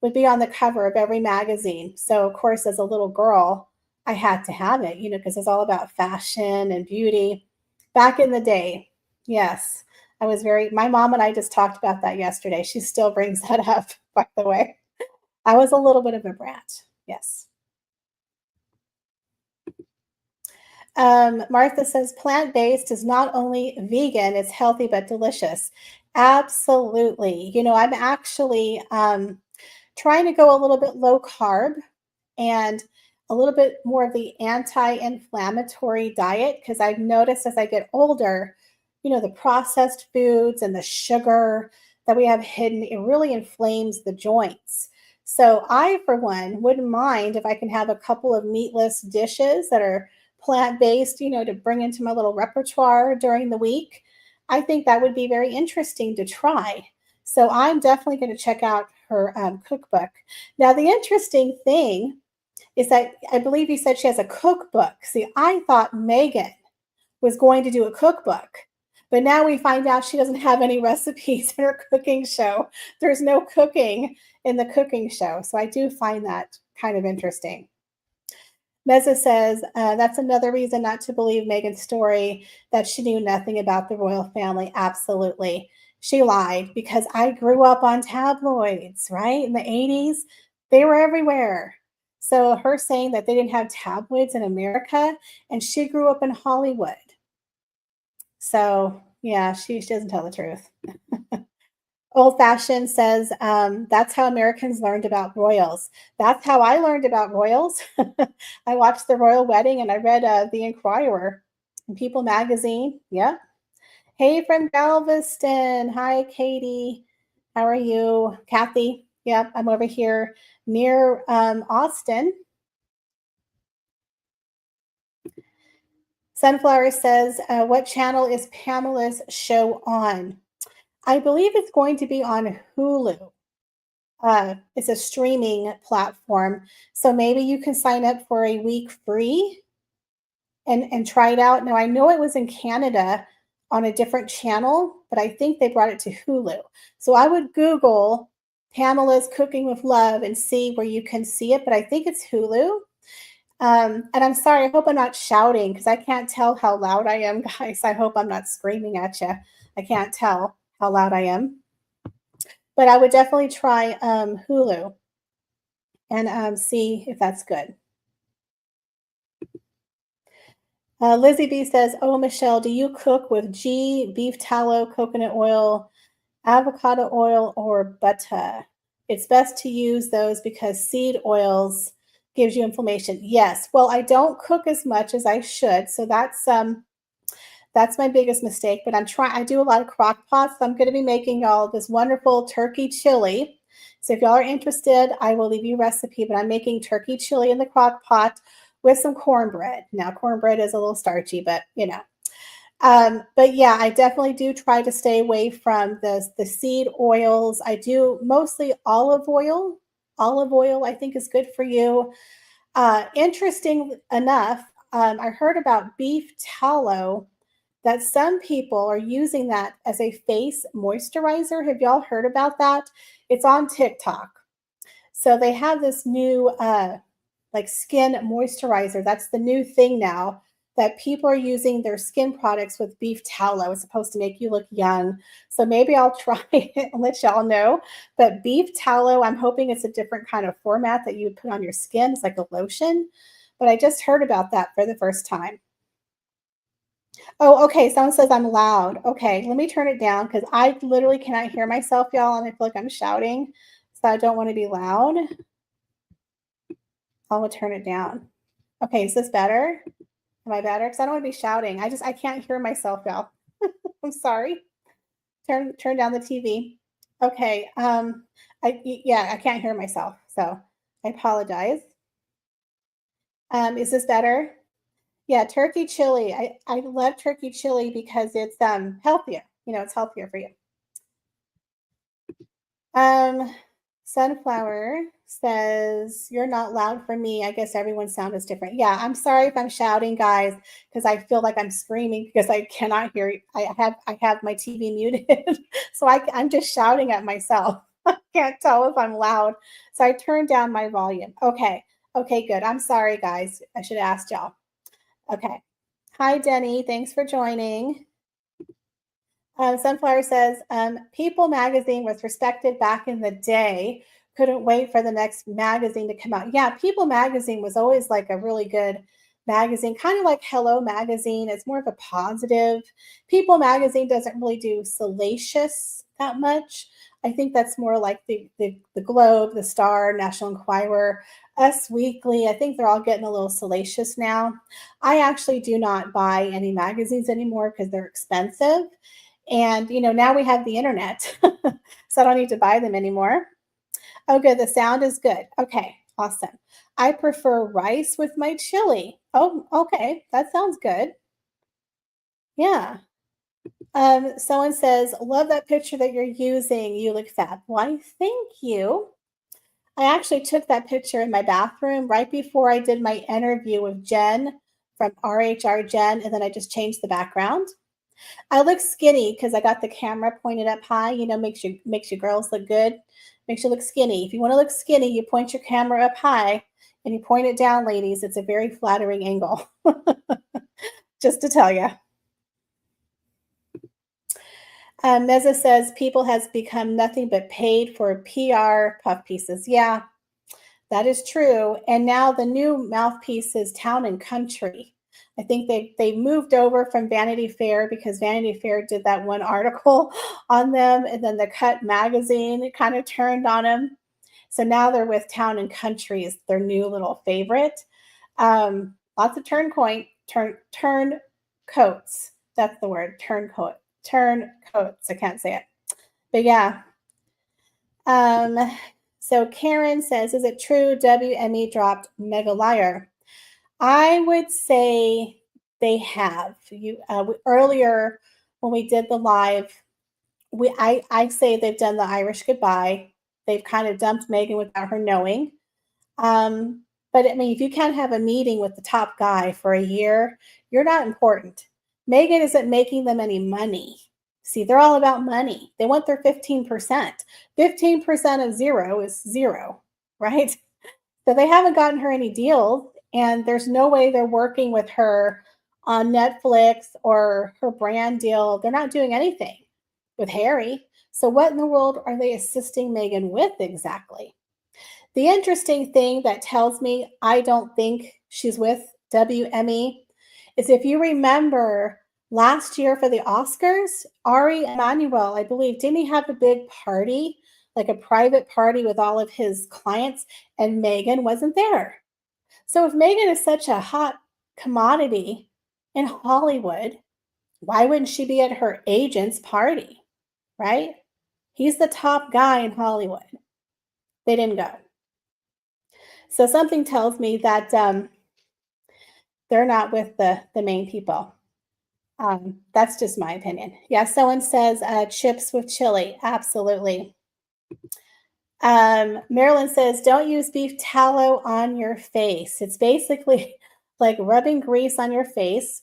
would be on the cover of every magazine. So, of course, as a little girl, I had to have it, because it's all about fashion and beauty. Back in the day, yes, my mom and I just talked about that yesterday. She still brings that up, by the way. I was a little bit of a brat. Yes. Martha says plant based is not only vegan, it's healthy but delicious. Absolutely. I'm actually trying to go a little bit low carb and a little bit more of the anti-inflammatory diet because I've noticed as I get older, the processed foods and the sugar that we have hidden, it really inflames the joints. So I, for one, wouldn't mind if I can have a couple of meatless dishes that are plant-based, to bring into my little repertoire during the week. I think that would be very interesting to try. So I'm definitely going to check out her cookbook. Now, the interesting thing is that I believe you said she has a cookbook. See, I thought Meghan was going to do a cookbook, but now we find out she doesn't have any recipes in her cooking show. There's no cooking in the cooking show. So I do find that kind of interesting. Meza says, that's another reason not to believe Meghan's story that she knew nothing about the royal family. Absolutely. She lied because I grew up on tabloids, right? In the 80s, they were everywhere. So her saying that they didn't have tabloids in America and she grew up in Hollywood. So yeah, she doesn't tell the truth. Old fashioned says that's how Americans learned about royals. That's how I learned about royals. I watched the royal wedding and I read the Inquirer and People magazine. Yep. Hey from Galveston. Hi, Katie. How are you? Kathy. Yep. I'm over here near Austin. Sunflower says, what channel is Pamela's show on? I believe it's going to be on Hulu. It's a streaming platform. So maybe you can sign up for a week free and try it out. Now, I know it was in Canada on a different channel, but I think they brought it to Hulu. So I would Google Pamela's Cooking with Love and see where you can see it, but I think it's Hulu. And I'm sorry, I hope I'm not shouting because I can't tell how loud I am, guys. I hope I'm not screaming at you. I can't tell how loud I am. But I would definitely try Hulu and see if that's good. Lizzie B says, oh, Michelle, do you cook with ghee, beef tallow, coconut oil, avocado oil, or butter? It's best to use those because seed oils gives you inflammation. Yes. Well, I don't cook as much as I should. So that's my biggest mistake, but I do a lot of crock pots. So I'm going to be making y'all this wonderful turkey chili. So if y'all are interested, I will leave you a recipe, but I'm making turkey chili in the crock pot with some cornbread. Now, cornbread is a little starchy, but but yeah, I definitely do try to stay away from the seed oils. I do mostly olive oil. Olive oil, I think, is good for you. Interesting enough, I heard about beef tallow that some people are using that as a face moisturizer. Have y'all heard about that? It's on TikTok. So they have this new like skin moisturizer. That's the new thing now that people are using their skin products with beef tallow. It's supposed to make you look young. So maybe I'll try it and let y'all know. But beef tallow, I'm hoping it's a different kind of format that you would put on your skin. It's like a lotion. But I just heard about that for the first time. Oh, okay. Someone says I'm loud. Okay, let me turn it down because I literally cannot hear myself, y'all, and I feel like I'm shouting. So I don't want to be loud. I'll turn it down. Okay, is this better? Am I better? Because I don't want to be shouting. I can't hear myself, y'all. I'm sorry. Turn down the TV. Okay. I can't hear myself. So I apologize. Is this better? Yeah, turkey chili. I love turkey chili because it's healthier. It's healthier for you. Um, Sunflower says, "You're not loud for me. I guess everyone's sound is different." Yeah, I'm sorry if I'm shouting, guys, because I feel like I'm screaming because I cannot hear you. I have my TV muted, so I'm just shouting at myself. I can't tell if I'm loud, so I turned down my volume. Okay, okay, good. I'm sorry, guys. I should have asked y'all. Okay. Hi, Denny. Thanks for joining. Sunflower says, People magazine was respected back in the day. Couldn't wait for the next magazine to come out. Yeah, People magazine was always like a really good magazine, kind of like Hello magazine. It's more of a positive. People magazine doesn't really do salacious that much. I think that's more like the Globe, the Star, National Enquirer, Us Weekly. I think they're all getting a little salacious now. I actually do not buy any magazines anymore because they're expensive, and, now we have the internet, so I don't need to buy them anymore. Oh, good. The sound is good. Okay, awesome. I prefer rice with my chili. Oh, okay. That sounds good. Yeah. Someone says, love that picture that you're using. You look fab. Why, thank you. I actually took that picture in my bathroom right before I did my interview with Jen from RHR Jen, and then I just changed the background. I look skinny because I got the camera pointed up high. Makes you girls look good. Makes you look skinny. If you want to look skinny, you point your camera up high and you point it down, ladies. It's a very flattering angle. Just to tell you. Meza says people has become nothing but paid for PR puff pieces. Yeah, that is true. And now the new mouthpiece is Town and Country. I think they moved over from Vanity Fair because Vanity Fair did that one article on them, and then the Cut magazine kind of turned on them. So now they're with Town and Country is their new little favorite. Lots of turn coats. That's the word, turn coats. I can't say it, but yeah. Um, so Karen says, is it true WME dropped Mega Liar? I would say they have. Earlier when we did the live, I say they've done the Irish goodbye. They've kind of dumped Meghan without her knowing. But I mean, if you can't have a meeting with the top guy for a year, you're not important. Meghan isn't making them any money. See, they're all about money. They want their 15%. 15% of zero is zero, right? So they haven't gotten her any deals, and there's no way they're working with her on Netflix or her brand deal. They're not doing anything with Harry. So what in the world are they assisting Meghan with exactly? The interesting thing that tells me I don't think she's with WME is if you remember last year for the Oscars, Ari Emanuel, I believe, didn't he have a big party, like a private party with all of his clients, and Meghan wasn't there? So if Meghan is such a hot commodity in Hollywood, why wouldn't she be at her agent's party, right? He's the top guy in Hollywood. They didn't go. So something tells me that they're not with the main people. That's just my opinion. Yeah, someone says chips with chili. Absolutely. Marilyn says, don't use beef tallow on your face. It's basically like rubbing grease on your face.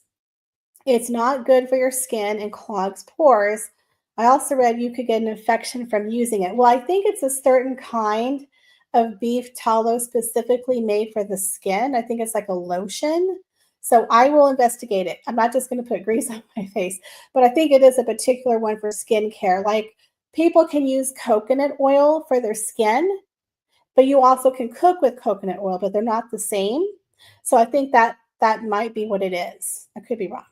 It's not good for your skin and clogs pores. I also read you could get an infection from using it. Well, I think it's a certain kind of beef tallow specifically made for the skin. I think it's like a lotion. So I will investigate it. I'm not just going to put grease on my face, but I think it is a particular one for skincare. Like people can use coconut oil for their skin, but you also can cook with coconut oil, but they're not the same. So I think that might be what it is. I could be wrong.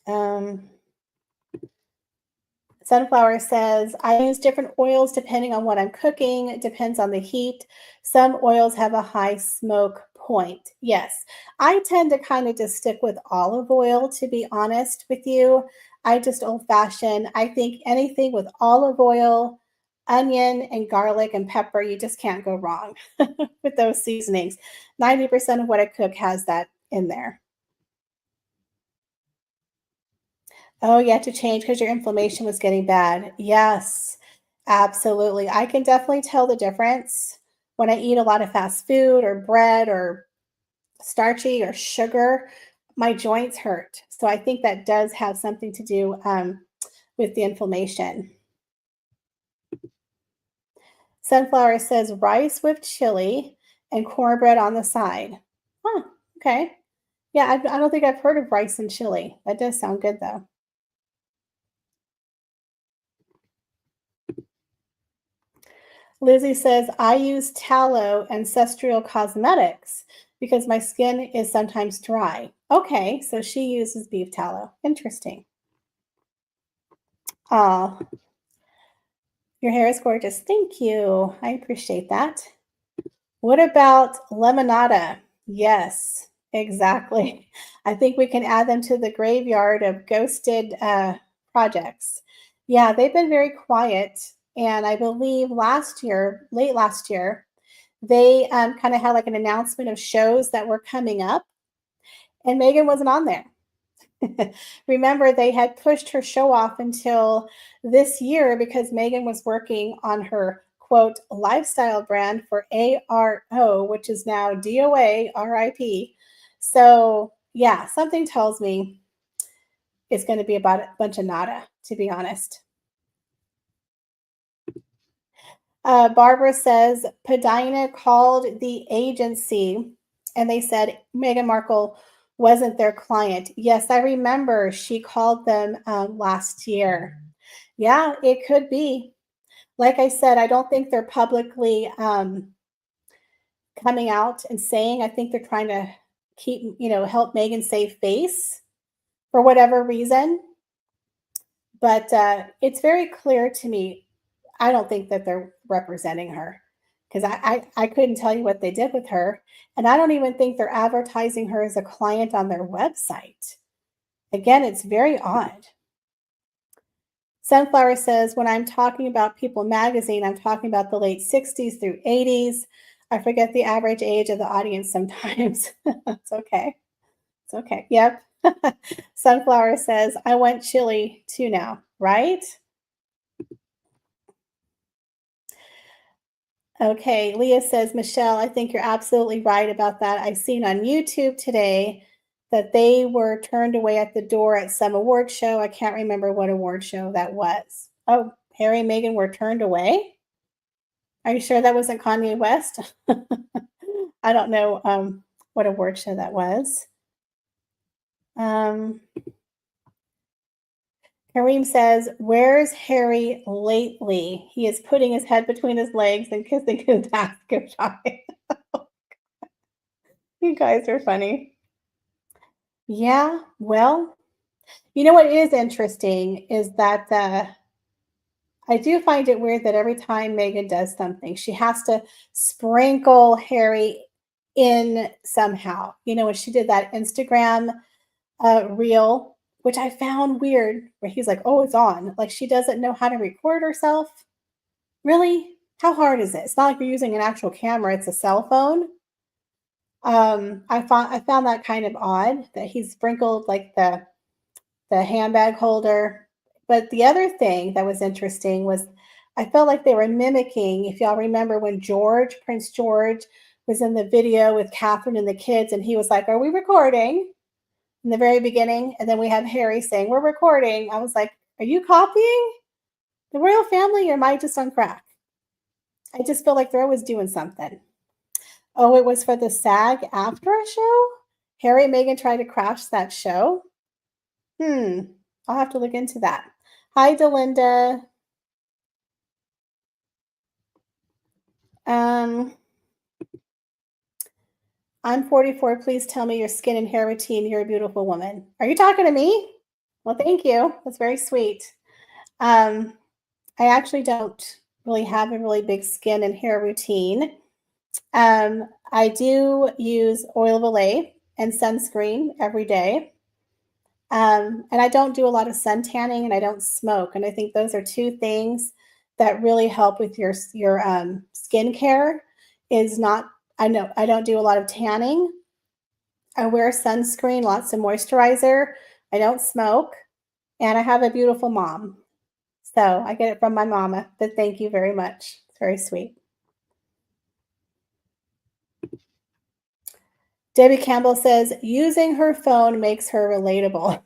Um, Sunflower says, I use different oils depending on what I'm cooking. It depends on the heat. Some oils have a high smoke point. Yes, I tend to kind of just stick with olive oil, to be honest with you. I just old fashioned. I think anything with olive oil, onion, and garlic and pepper, you just can't go wrong with those seasonings. 90% of what I cook has that in there. Oh, you had to change because your inflammation was getting bad. Yes, absolutely. I can definitely tell the difference when I eat a lot of fast food or bread or starchy or sugar. My joints hurt. So I think that does have something to do with the inflammation. Sunflower says rice with chili and cornbread on the side. Huh, okay. Yeah, I don't think I've heard of rice and chili. That does sound good though. Lizzie says, I use tallow ancestral cosmetics because my skin is sometimes dry. Okay, so she uses beef tallow. Interesting. Oh, your hair is gorgeous. Thank you. I appreciate that. What about lemonada? Yes, exactly. I think we can add them to the graveyard of ghosted projects. Yeah, they've been very quiet. And I believe last year, late last year, they kind of had like an announcement of shows that were coming up, and Megan wasn't on there. Remember, they had pushed her show off until this year because Megan was working on her quote lifestyle brand for ARO, which is now DOA RIP. So, yeah, something tells me it's going to be about a bunch of nada, to be honest. Barbara says Padina called the agency and they said Meghan Markle wasn't their client. Yes, I remember she called them last year. Yeah, it could be. Like I said, I don't think they're publicly coming out and saying. I think they're trying to keep, help Meghan save face for whatever reason. But it's very clear to me. I don't think that they're representing her because I couldn't tell you what they did with her. And I don't even think they're advertising her as a client on their website. Again, it's very odd. Sunflower says, when I'm talking about People magazine, I'm talking about the late 60s through 80s. I forget the average age of the audience sometimes. It's okay. It's okay. Yep. Sunflower says, I want chili too now, right? Okay, Leah says, Michelle, I think you're absolutely right about that. I seen on YouTube today that they were turned away at the door at some award show. I can't remember what award show that was. Oh, Harry and Meghan were turned away? Are you sure that wasn't Kanye West? I don't know what award show that was. Um, Kareem says, where's Harry lately? He is putting his head between his legs and kissing his ass goodbye. You guys are funny. Yeah, well, you know what is interesting is that I do find it weird that every time Megan does something, she has to sprinkle Harry in somehow. When she did that Instagram reel, which I found weird, where he's like, "Oh, it's on." Like she doesn't know how to record herself. Really? How hard is it? It's not like you're using an actual camera; it's a cell phone. I found that kind of odd that he sprinkled like the handbag holder. But the other thing that was interesting was I felt like they were mimicking, if y'all remember when Prince George, was in the video with Catherine and the kids, and he was like, "Are we recording?" in the very beginning. And then we have Harry saying, "We're recording." I was like, "Are you copying the royal family or am I just on crack?" I just feel like they're always doing something. Oh, it was for the SAG after a show? Harry and Meghan tried to crash that show? Hmm. I'll have to look into that. Hi, Delinda. Um, I'm 44. Please tell me your skin and hair routine. You're a beautiful woman. Are you talking to me? Well, thank you. That's very sweet. Um, I actually don't really have a really big skin and hair routine. I do use oil of Olay and sunscreen every day. And I don't do a lot of sun tanning and I don't smoke. And I think those are two things that really help with your skincare is not, I know I don't do a lot of tanning. I wear sunscreen, lots of moisturizer. I don't smoke. And I have a beautiful mom. So I get it from my mama, but thank you very much. It's very sweet. Debbie Campbell says, using her phone makes her relatable.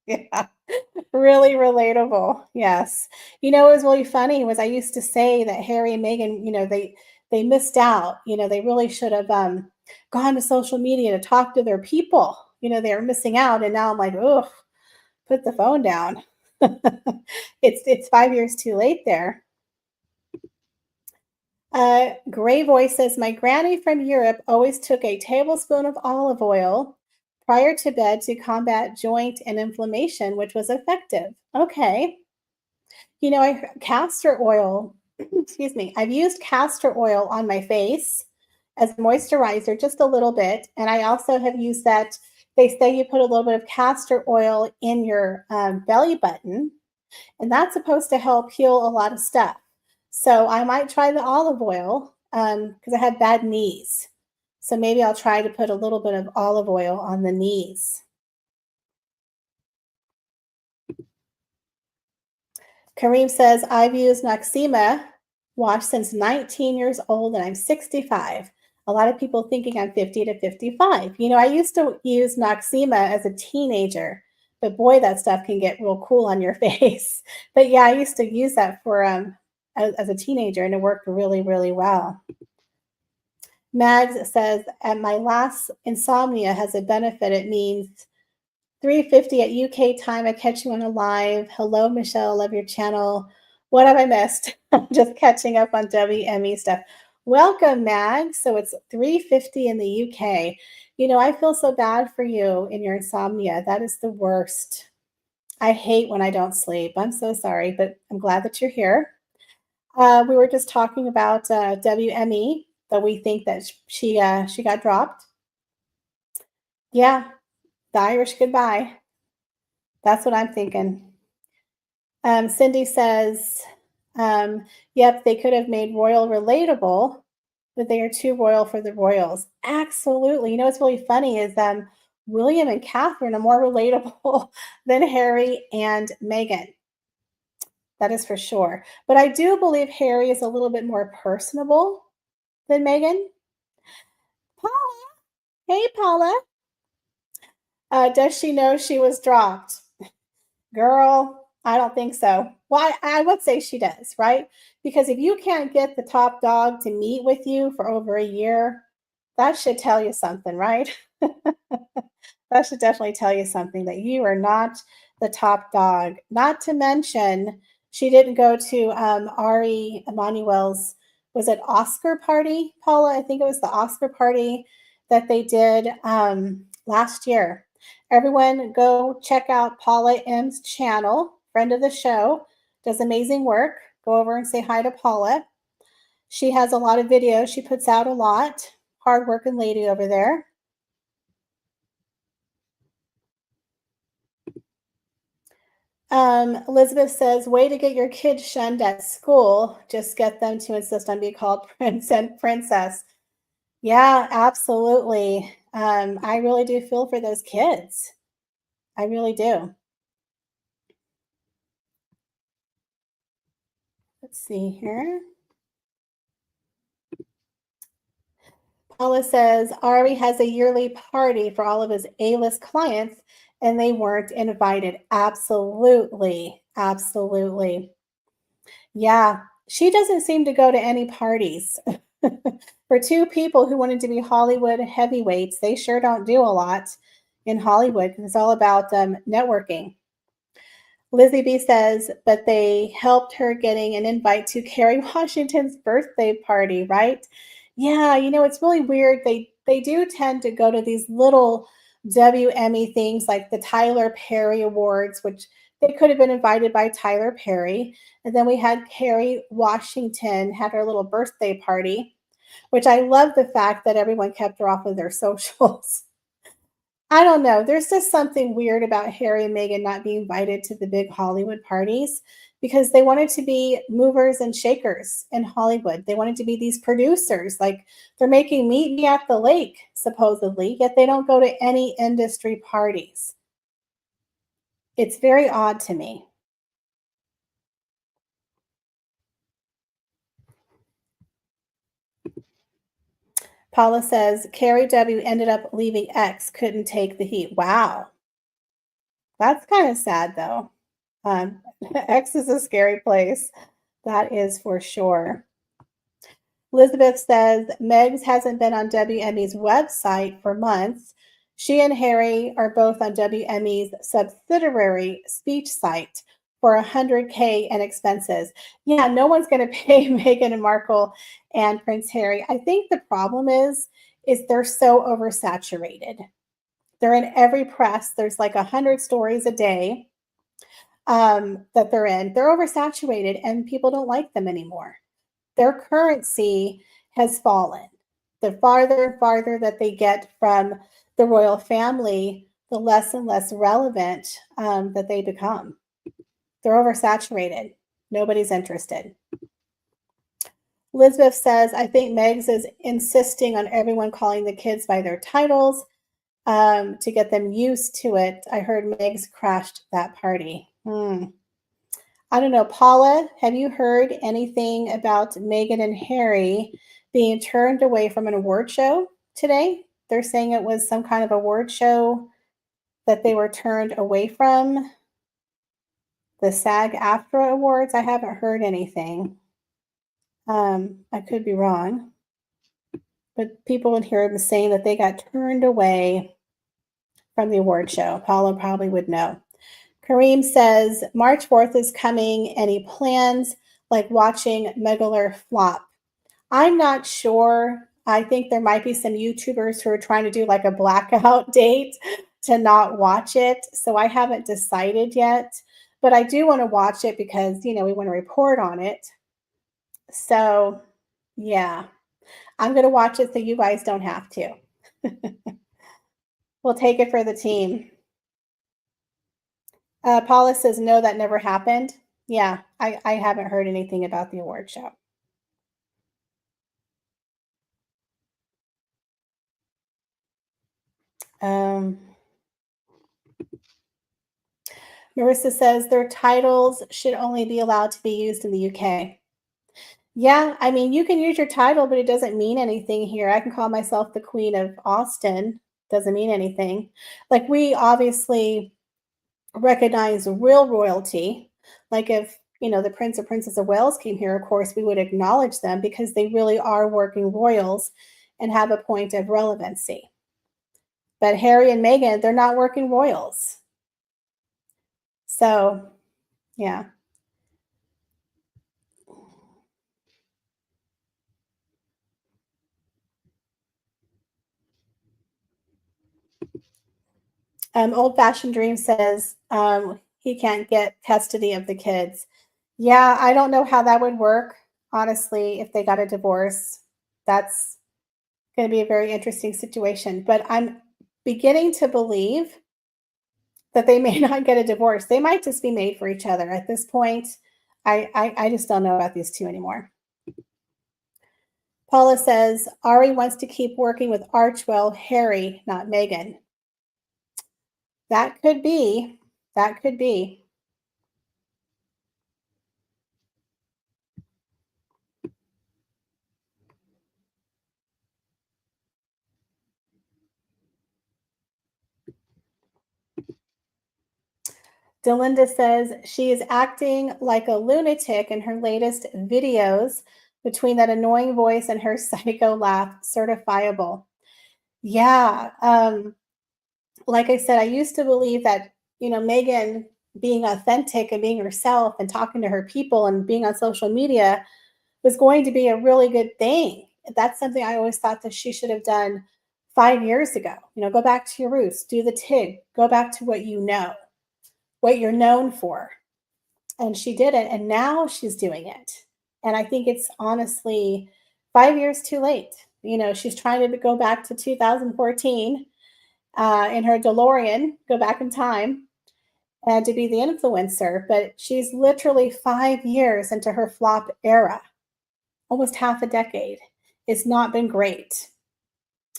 Yeah, really relatable. Yes. What was really funny was I used to say that Harry and Meghan, they missed out. They really should have gone to social media to talk to their people. They were missing out. And now I'm like, oh, put the phone down. It's 5 years too late there. Gray Voice says, my granny from Europe always took a tablespoon of olive oil prior to bed to combat joint and inflammation, which was effective. Okay. Castor oil, excuse me, I've used castor oil on my face as moisturizer just a little bit. And I also have used that. They say you put a little bit of castor oil in your belly button, and that's supposed to help heal a lot of stuff. So I might try the olive oil because I have bad knees. So maybe I'll try to put a little bit of olive oil on the knees. Kareem says, I've used Noxema wash since 19 years old and I'm 65. A lot of people thinking I'm 50 to 55. I used to use Noxema as a teenager, but boy, that stuff can get real cool on your face. But yeah, I used to use that for as a teenager and it worked really, really well. Mags says, at my last insomnia has a benefit. It means 3:50 at UK time. I catch you on a live. Hello, Michelle. Love your channel. What have I missed? I'm just catching up on WME stuff. Welcome, Mag. So it's 3:50 in the UK. I feel so bad for you in your insomnia. That is the worst. I hate when I don't sleep. I'm so sorry, but I'm glad that you're here. We were just talking about WME, that we think that she got dropped. Yeah, the Irish goodbye. That's what I'm thinking. Cindy says, yep, they could have made royal relatable, but they are too royal for the royals. Absolutely. What's really funny is William and Catherine are more relatable than Harry and Meghan. That is for sure. But I do believe Harry is a little bit more personable than Meghan. Paula. Hey, Paula. Does she know she was dropped? Girl, I don't think so. Well, I would say she does, right? Because if you can't get the top dog to meet with you for over a year, that should tell you something, right? That should definitely tell you something, that you are not the top dog. Not to mention, she didn't go to Ari Emanuel's, was it Oscar party, Paula? I think it was the Oscar party that they did last year. Everyone go check out Paula M's channel, friend of the show, does amazing work. Go over and say hi to Paula. She has a lot of videos. She puts out a lot. Hardworking lady over there. Elizabeth says, way to get your kids shunned at school. Just get them to insist on being called prince and princess. Yeah, absolutely. I really do feel for those kids. I really do. Let's see here. Paula says, Ari has a yearly party for all of his A-list clients and they weren't invited. Absolutely. Absolutely. Yeah, she doesn't seem to go to any parties. For two people who wanted to be Hollywood heavyweights, they sure don't do a lot in Hollywood because it's all about networking. Lizzie B says, but they helped her getting an invite to Kerry Washington's birthday party, right? Yeah, it's really weird. They do tend to go to these little WME things like the Tyler Perry Awards, which they could have been invited by Tyler Perry. And then we had Kerry Washington had her little birthday party, which I love the fact that everyone kept her off of their socials. I don't know. There's just something weird about Harry and Meghan not being invited to the big Hollywood parties because they wanted to be movers and shakers in Hollywood. They wanted to be these producers. Like they're making Meet Me at the Lake, supposedly, yet they don't go to any industry parties. It's very odd to me. Paula says Carrie W ended up leaving X, couldn't take the heat. Wow. That's kind of sad though. X is a scary place. That is for sure. Elizabeth says Megs hasn't been on WME's website for months. She and Harry are both on WME's subsidiary speech site for 100K in expenses. Yeah, no one's going to pay Meghan and Markle and Prince Harry. I think the problem is they're so oversaturated. They're in every press. There's like 100 stories a day that they're in. They're oversaturated and people don't like them anymore. Their currency has fallen. The farther and farther that they get from the royal family, the less and less relevant that they become. They're oversaturated. Nobody's interested. Elizabeth says, I think Megs is insisting on everyone calling the kids by their titles to get them used to it. I heard Megs crashed that party. I don't know. Paula, have you heard anything about Meghan and Harry being turned away from an award show today? They're saying it was some kind of award show that they were turned away from. The SAG-AFTRA Awards. I haven't heard anything. I could be wrong. But people in here are saying that they got turned away from the award show. Paula probably would know. Kareem says March 4th is coming. Any plans like watching Megaler flop? I'm not sure. I think there might be some YouTubers who are trying to do like a blackout date to not watch it. So I haven't decided yet, but I do want to watch it because, we want to report on it. So yeah, I'm going to watch it so you guys don't have to. We'll take it for the team. Paula says, no, that never happened. Yeah, I haven't heard anything about the award show. Marissa says their titles should only be allowed to be used in the UK. Yeah, I mean, you can use your title, but it doesn't mean anything here. I can call myself the Queen of Austin. Doesn't mean anything. Like, we obviously recognize real royalty. Like, if, the Prince or Princess of Wales came here, of course, we would acknowledge them because they really are working royals and have a point of relevancy. But Harry and Meghan, they're not working royals. So, yeah. Old Fashioned Dream says he can't get custody of the kids. Yeah, I don't know how that would work, honestly, if they got a divorce. That's going to be a very interesting situation. But I'm beginning to believe that they may not get a divorce. They might just be made for each other at this point. I just don't know about these two anymore. Paula says Ari wants to keep working with Archewell, Harry, not Meghan. That could be. That could be. Delinda says she is acting like a lunatic in her latest videos between that annoying voice and her psycho laugh, certifiable. Yeah. Like I said, I used to believe that, Meghan being authentic and being herself and talking to her people and being on social media was going to be a really good thing. That's something I always thought that she should have done 5 years ago. Go back to your roots, do the TIG, go back to what you know, what you're known for. And she did it. And now she's doing it. And I think it's honestly 5 years too late. She's trying to go back to 2014 in her DeLorean, go back in time and to be the influencer. But she's literally 5 years into her flop era, almost half a decade. It's not been great.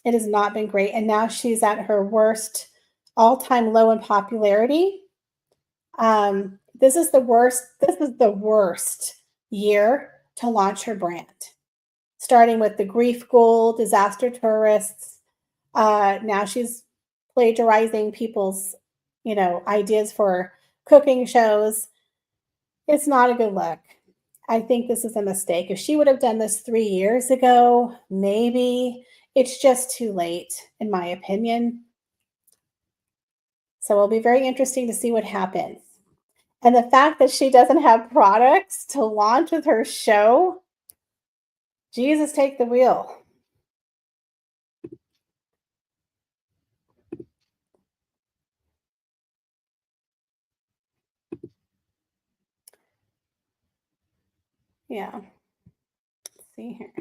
It has not been great. And now she's at her worst all-time low in popularity. This is the worst. This is the worst year to launch her brand, starting with the grief goal, disaster tourists. Now she's plagiarizing people's, ideas for cooking shows. It's not a good look. I think this is a mistake. If she would have done this 3 years ago, maybe it's just too late, in my opinion. So it'll be very interesting to see what happens. And the fact that she doesn't have products to launch with her show, Jesus, take the wheel. Yeah. Let's see here.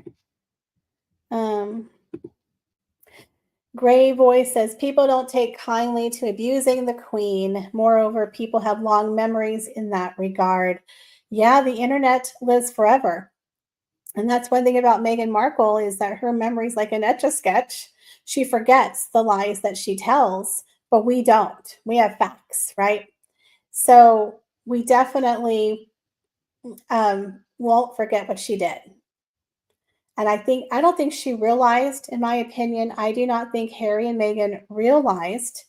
Gray Voice says people don't take kindly to abusing the queen. Moreover, people have long memories in that regard. Yeah, the internet lives forever. And that's one thing about Meghan Markle is that her memory's like an etch-a-sketch. She forgets the lies that she tells, but we don't. We have facts, right? So we definitely won't forget what she did. And I don't think she realized, in my opinion, I do not think Harry and Meghan realized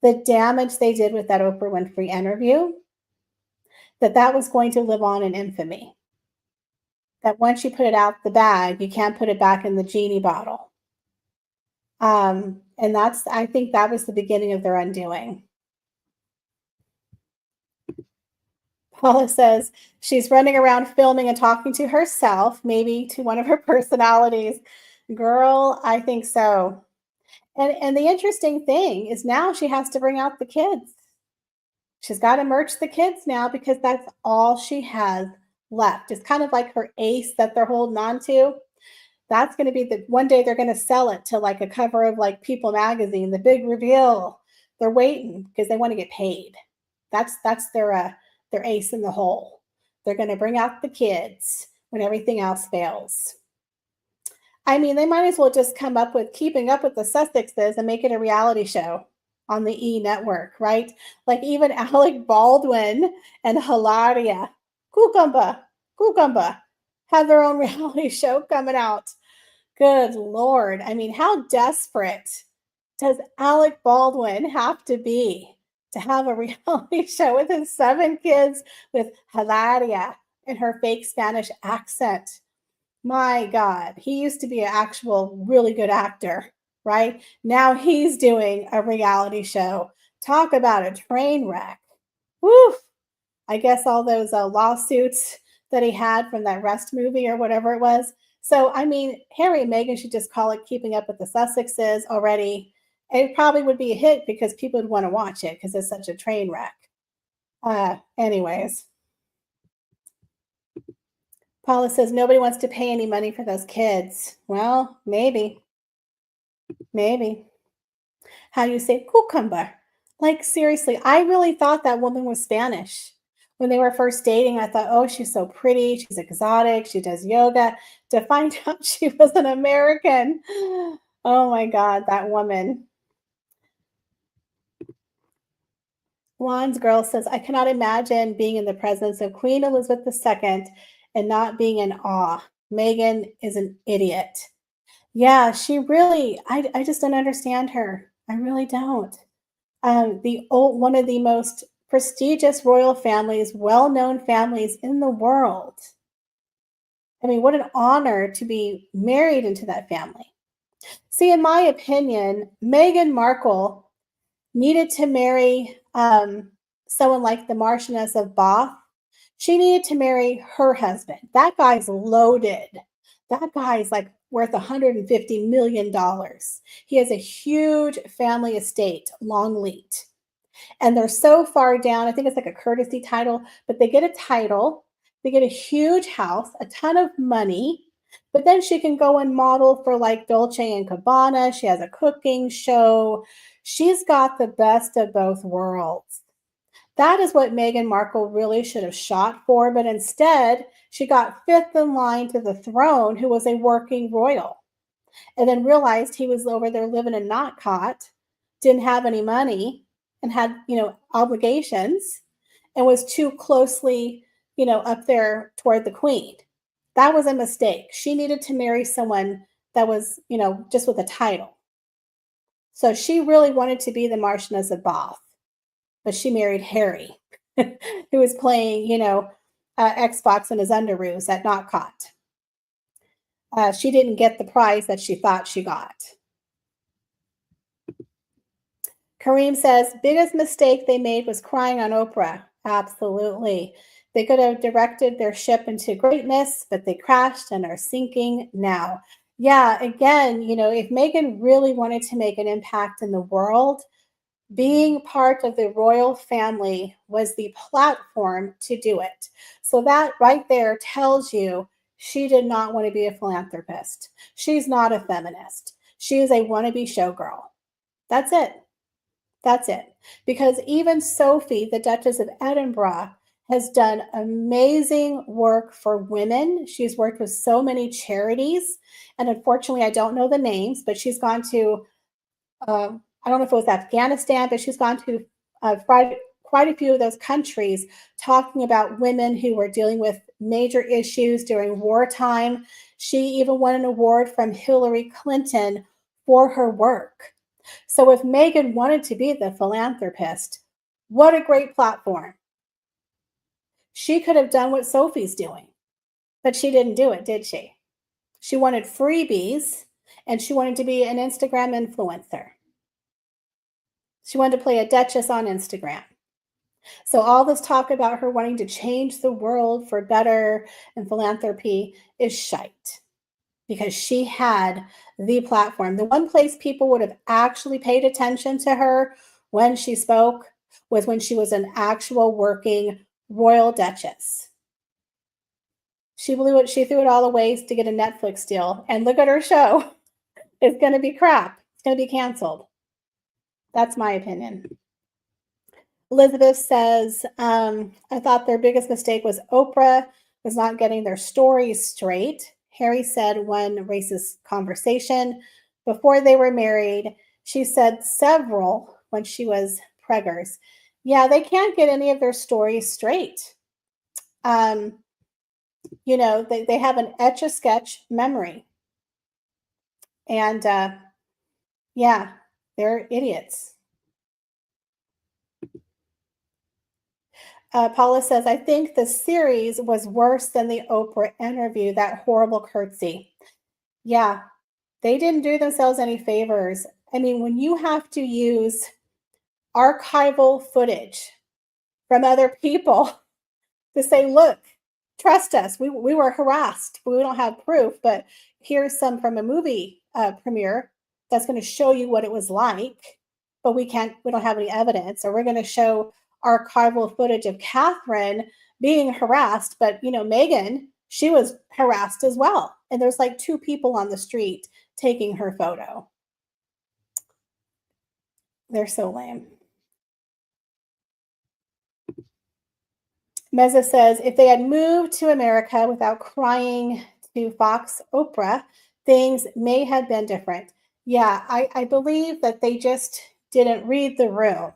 the damage they did with that Oprah Winfrey interview, that was going to live on in infamy. That once you put it out the bag, you can't put it back in the genie bottle. And I think that was the beginning of their undoing. Paula says she's running around filming and talking to herself, maybe to one of her personalities. Girl, I think so. And the interesting thing is now she has to bring out the kids. She's got to merch the kids now because that's all she has left. It's kind of like her ace that they're holding on to. That's going to be the one day they're going to sell it to like a cover of like People magazine, the big reveal. They're waiting because they want to get paid. That's their ace in the hole. They're going to bring out the kids when everything else fails. I mean, they might as well just come up with Keeping Up with the Sussexes and make it a reality show on the E network, right? Like even Alec Baldwin and Hilaria, Cucumba, have their own reality show coming out. Good Lord. I mean, how desperate does Alec Baldwin have to be to have a reality show with his 7 kids with Hilaria and her fake Spanish accent? My God, he used to be an actual really good actor, right? Now he's doing a reality show. Talk about a train wreck. Woof. I guess all those lawsuits that he had from that Rust movie or whatever it was. So, I mean, Harry and Meghan should just call it Keeping Up with the Sussexes already. It probably would be a hit because people would want to watch it because it's such a train wreck. Anyways, Paula says nobody wants to pay any money for those kids. Well, maybe. How do you say cucumber? Like, seriously, I really thought that woman was Spanish. When they were first dating, I thought, oh, she's so pretty. She's exotic. She does yoga. To find out she was an American. Oh my God, that woman. Juan's girl says, I cannot imagine being in the presence of Queen Elizabeth II and not being in awe. Meghan is an idiot. Yeah, she really, I just don't understand her. I really don't. One of the most prestigious royal families, well-known families in the world. I mean, what an honor to be married into that family. See, in my opinion, Meghan Markle needed to marry someone like the Marchioness of Bath. She needed to marry her husband. That guy's loaded. That guy's like worth $150 million. He has a huge family estate, Longleat. And they're so far down. I think it's like a courtesy title, but they get a title, they get a huge house, a ton of money, but then she can go and model for like Dolce and Gabbana. She has a cooking show. She's got the best of both worlds. That is what Meghan Markle really should have shot for, but instead she got fifth in line to the throne, who was a working royal, and then realized he was over there living in Knotcott, didn't have any money, and had, obligations and was too closely, up there toward the queen. That was a mistake. She needed to marry someone that was, just with a title. So she really wanted to be the Marchioness of Bath, but she married Harry, who was playing, Xbox in his underoos at Knockout. She didn't get the prize that she thought she got. Kareem says, biggest mistake they made was crying on Oprah. Absolutely. They could have directed their ship into greatness, but they crashed and are sinking now. Yeah, again, if Meghan really wanted to make an impact in the world, being part of the royal family was the platform to do it. So that right there tells you she did not want to be a philanthropist. She's not a feminist. She is a wannabe showgirl. That's it. That's it. Because even Sophie, the Duchess of Edinburgh, has done amazing work for women. She's worked with so many charities. And unfortunately, I don't know the names, but she's gone to, I don't know if it was Afghanistan, but she's gone to quite a few of those countries talking about women who were dealing with major issues during wartime. She even won an award from Hillary Clinton for her work. So if Meghan wanted to be the philanthropist, what a great platform. She could have done what Sophie's doing, but she didn't do it, did she? She wanted freebies and she wanted to be an Instagram influencer. She wanted to play a duchess on Instagram. So all this talk about her wanting to change the world for better and philanthropy is shite, because she had the platform. The one place people would have actually paid attention to her when she spoke was when she was an actual working royal duchess. She blew it. She threw it all away to get a Netflix deal. And look at her show. It's going to be crap. It's going to be canceled. That's my opinion. Elizabeth says, I thought their biggest mistake was Oprah was not getting their stories straight. Harry said one racist conversation before they were married. She said several when she was preggers. Yeah, they can't get any of their stories straight. They have an etch-a-sketch memory. And yeah, they're idiots. Paula says, I think the series was worse than the Oprah interview, that horrible curtsy. Yeah, they didn't do themselves any favors. I mean, when you have to use archival footage from other people to say, look, trust us, we were harassed, we don't have proof, but here's some from a movie premiere that's going to show you what it was like, but we don't have any evidence. Or we're going to show archival footage of Catherine being harassed, but Meghan, she was harassed as well. And there's like 2 people on the street taking her photo. They're so lame. Meza says, if they had moved to America without crying to Fox Oprah, things may have been different. Yeah, I believe that they just didn't read the room.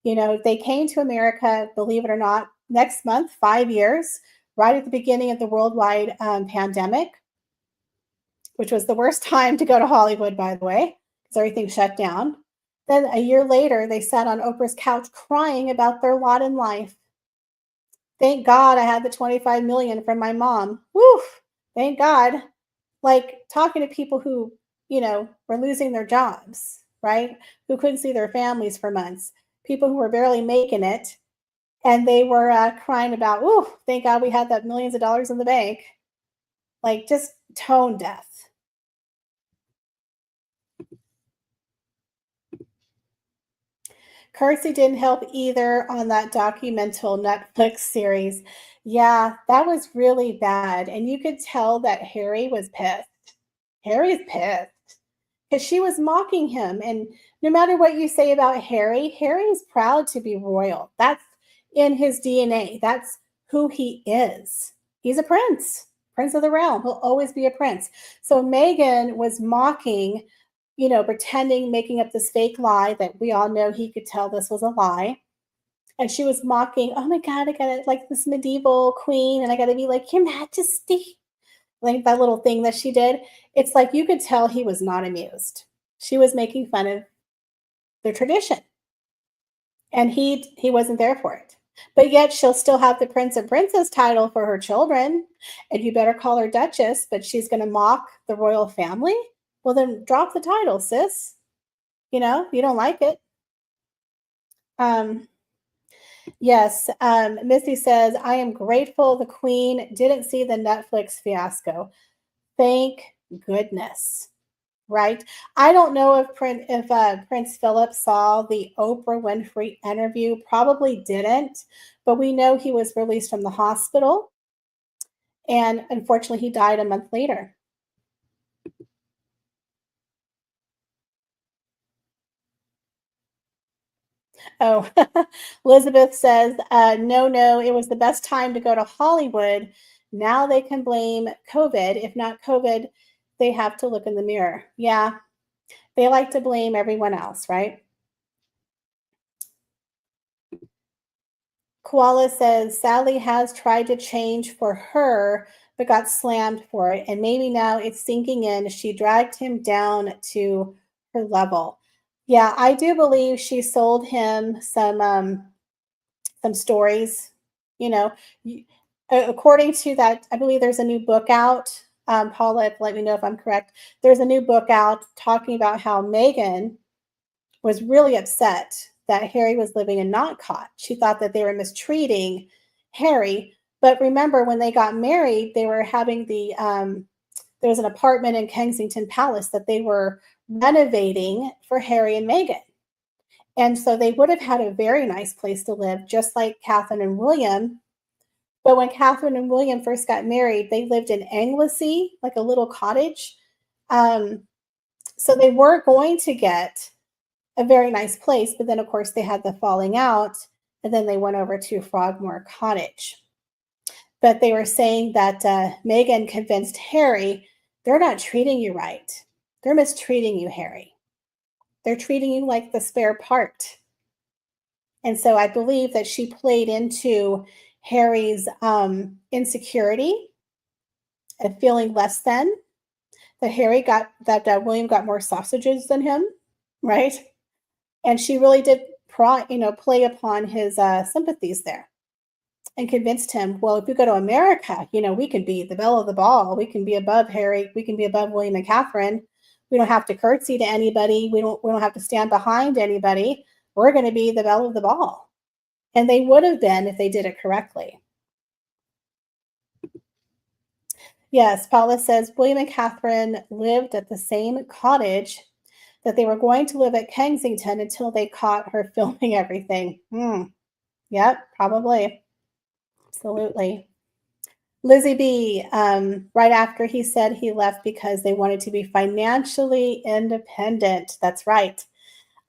They came to America, believe it or not, next month, 5 years, right at the beginning of the worldwide pandemic, which was the worst time to go to Hollywood, by the way, because everything shut down. Then a year later, they sat on Oprah's couch crying about their lot in life. Thank God I had the 25 million from my mom. Woo! Thank God. Like talking to people who, were losing their jobs, right? Who couldn't see their families for months. People who were barely making it. And they were crying about, ooh, thank God we had that millions of dollars in the bank. Like just tone deaf. Curtsy didn't help either on that documental Netflix series. Yeah, that was really bad. And you could tell that Harry was pissed. Harry's pissed because she was mocking him. And no matter what you say about Harry, Harry's proud to be royal. That's in his DNA. That's who he is. He's a prince of the realm. He'll always be a prince. So Meghan was mocking pretending, making up this fake lie that we all know he could tell this was a lie. And she was mocking, oh my God, I gotta like this medieval queen, and I gotta be like, Your Majesty. Like that little thing that she did. It's like you could tell he was not amused. She was making fun of the tradition, and he wasn't there for it. But yet she'll still have the prince and princess title for her children, and you better call her duchess, but she's going to mock the royal family. Well, then drop the title, sis. You don't like it. um yes. Missy says, I am grateful the queen didn't see the Netflix fiasco. Thank goodness. Right? I don't know if Prince Philip saw the Oprah Winfrey interview. Probably didn't, but we know he was released from the hospital, and unfortunately, he died a month later. Oh, Elizabeth says, no, no, it was the best time to go to Hollywood. Now they can blame COVID. If not COVID, they have to look in the mirror. Yeah, they like to blame everyone else, right? Koala says Sally has tried to change for her, but got slammed for it. And maybe now it's sinking in. She dragged him down to her level. Yeah, I do believe she sold him some stories. You know, according to that, I believe there's a new book out. Paula, let me know if I'm correct. There's a new book out talking about how Meghan was really upset that Harry was living and not caught. She thought that they were mistreating Harry. But remember, when they got married, they were having there was an apartment in Kensington Palace that they were renovating for Harry and Meghan. And so they would have had a very nice place to live, just like Catherine and William. But when Catherine and William first got married, they lived in Anglesey, like a little cottage. Um, so they were going to get a very nice place, but then of course they had the falling out, and then they went over to Frogmore Cottage. But they were saying that Meghan convinced Harry, they're not treating you right. They're mistreating you, Harry. They're treating you like the spare part. And so I believe that she played into Harry's insecurity and feeling less than, that William got more sausages than him, right? And she really did play upon his sympathies there, and convinced him, well, if you go to America, we can be the belle of the ball. We can be above Harry. We can be above William and Catherine. We don't have to curtsy to anybody. We don't have to stand behind anybody. We're going to be the belle of the ball. And they would have been if they did it correctly. Yes, Paula says William and Catherine lived at the same cottage that they were going to live at Kensington until they caught her filming everything. Yep, probably. Absolutely. Lizzie B, right after he said he left because they wanted to be financially independent. That's right.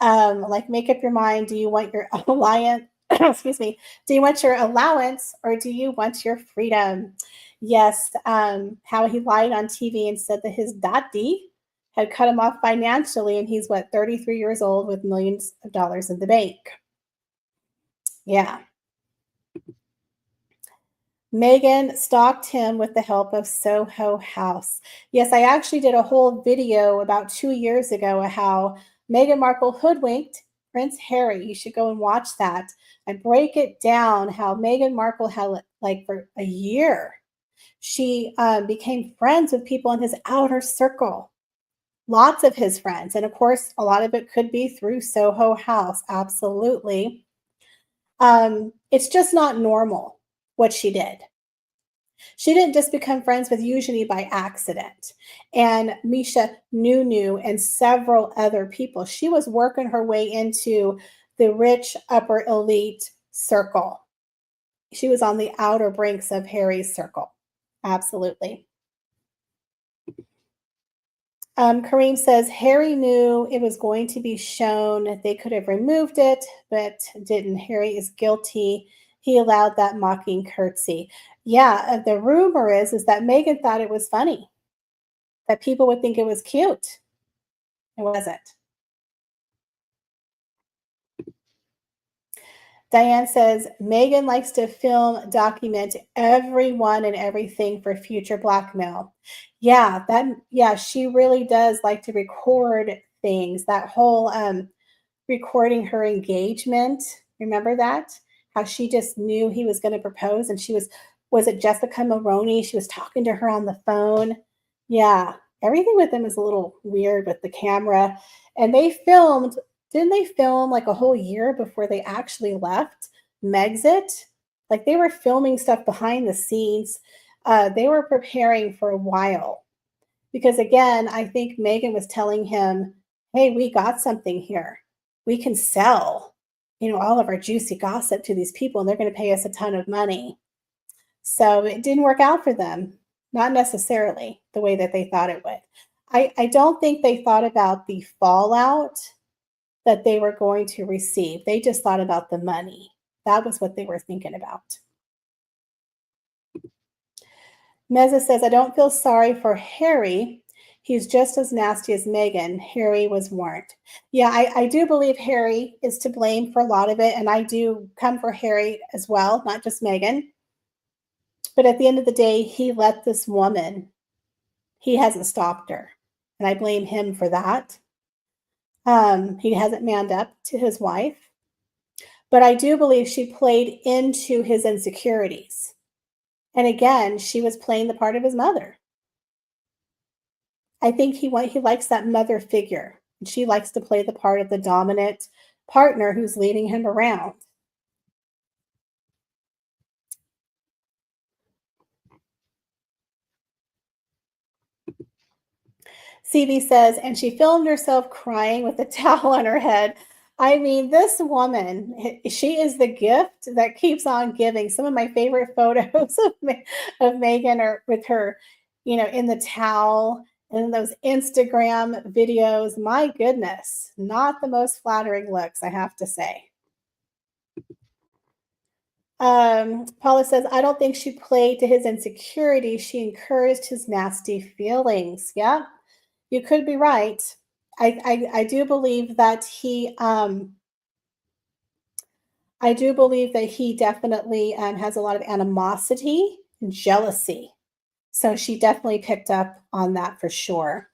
Like, make up your mind. Do you want your alliance? Excuse me. Do you want your allowance, or do you want your freedom? Yes. How he lied on TV and said that his daddy had cut him off financially, and he's 33 years old with millions of dollars in the bank. Yeah. Meghan stalked him with the help of Soho House. Yes, I actually did a whole video about 2 years ago of how Meghan Markle hoodwinked Prince Harry. You should go and watch that and break it down how Meghan Markle had, like, for a year, she became friends with people in his outer circle, lots of his friends. And of course, a lot of it could be through Soho House. Absolutely. It's just not normal what she did. She didn't just become friends with Eugenie by accident, and Misha Nunu and several other people. She was working her way into the rich upper elite circle. She was on the outer brinks of Harry's circle. Absolutely. Kareem says Harry knew it was going to be shown. They could have removed it, but didn't. Harry is guilty. He allowed that mocking curtsy. Yeah, the rumor is that Meghan thought it was funny, that people would think it was cute. It wasn't. Diane says Meghan likes to film, document everyone and everything for future blackmail. Yeah, she really does like to record things. That whole recording her engagement. Remember that? How she just knew he was going to propose and she was it Jessica Maroney? She was talking to her on the phone. Yeah, everything with them is a little weird with the camera. And they filmed, didn't they film like a whole year before they actually left Megxit? Like they were filming stuff behind the scenes. They were preparing for a while because again, I think Meghan was telling him, "Hey, we got something here. We can sell, all of our juicy gossip to these people and they're going to pay us a ton of money." So it didn't work out for them, not necessarily the way that they thought it would. I don't think they thought about the fallout that they were going to receive. They just thought about the money. That was what they were thinking about. Meza says, I don't feel sorry for Harry. He's just as nasty as Meghan. Harry was warned. Yeah, I do believe Harry is to blame for a lot of it. And I do come for Harry as well, not just Meghan. But at the end of the day, he let this woman, he hasn't stopped her. And I blame him for that. He hasn't manned up to his wife. But I do believe she played into his insecurities. And again, she was playing the part of his mother. I think he likes that mother figure. And she likes to play the part of the dominant partner who's leading him around. CB says, and she filmed herself crying with a towel on her head. I mean, this woman, she is the gift that keeps on giving. Some of my favorite photos of Meghan are with her, in the towel and those Instagram videos. My goodness, not the most flattering looks, I have to say. Paula says, I don't think she played to his insecurity. She encouraged his nasty feelings. Yeah, you could be right. I do believe that he definitely has a lot of animosity and jealousy. So she definitely picked up on that for sure.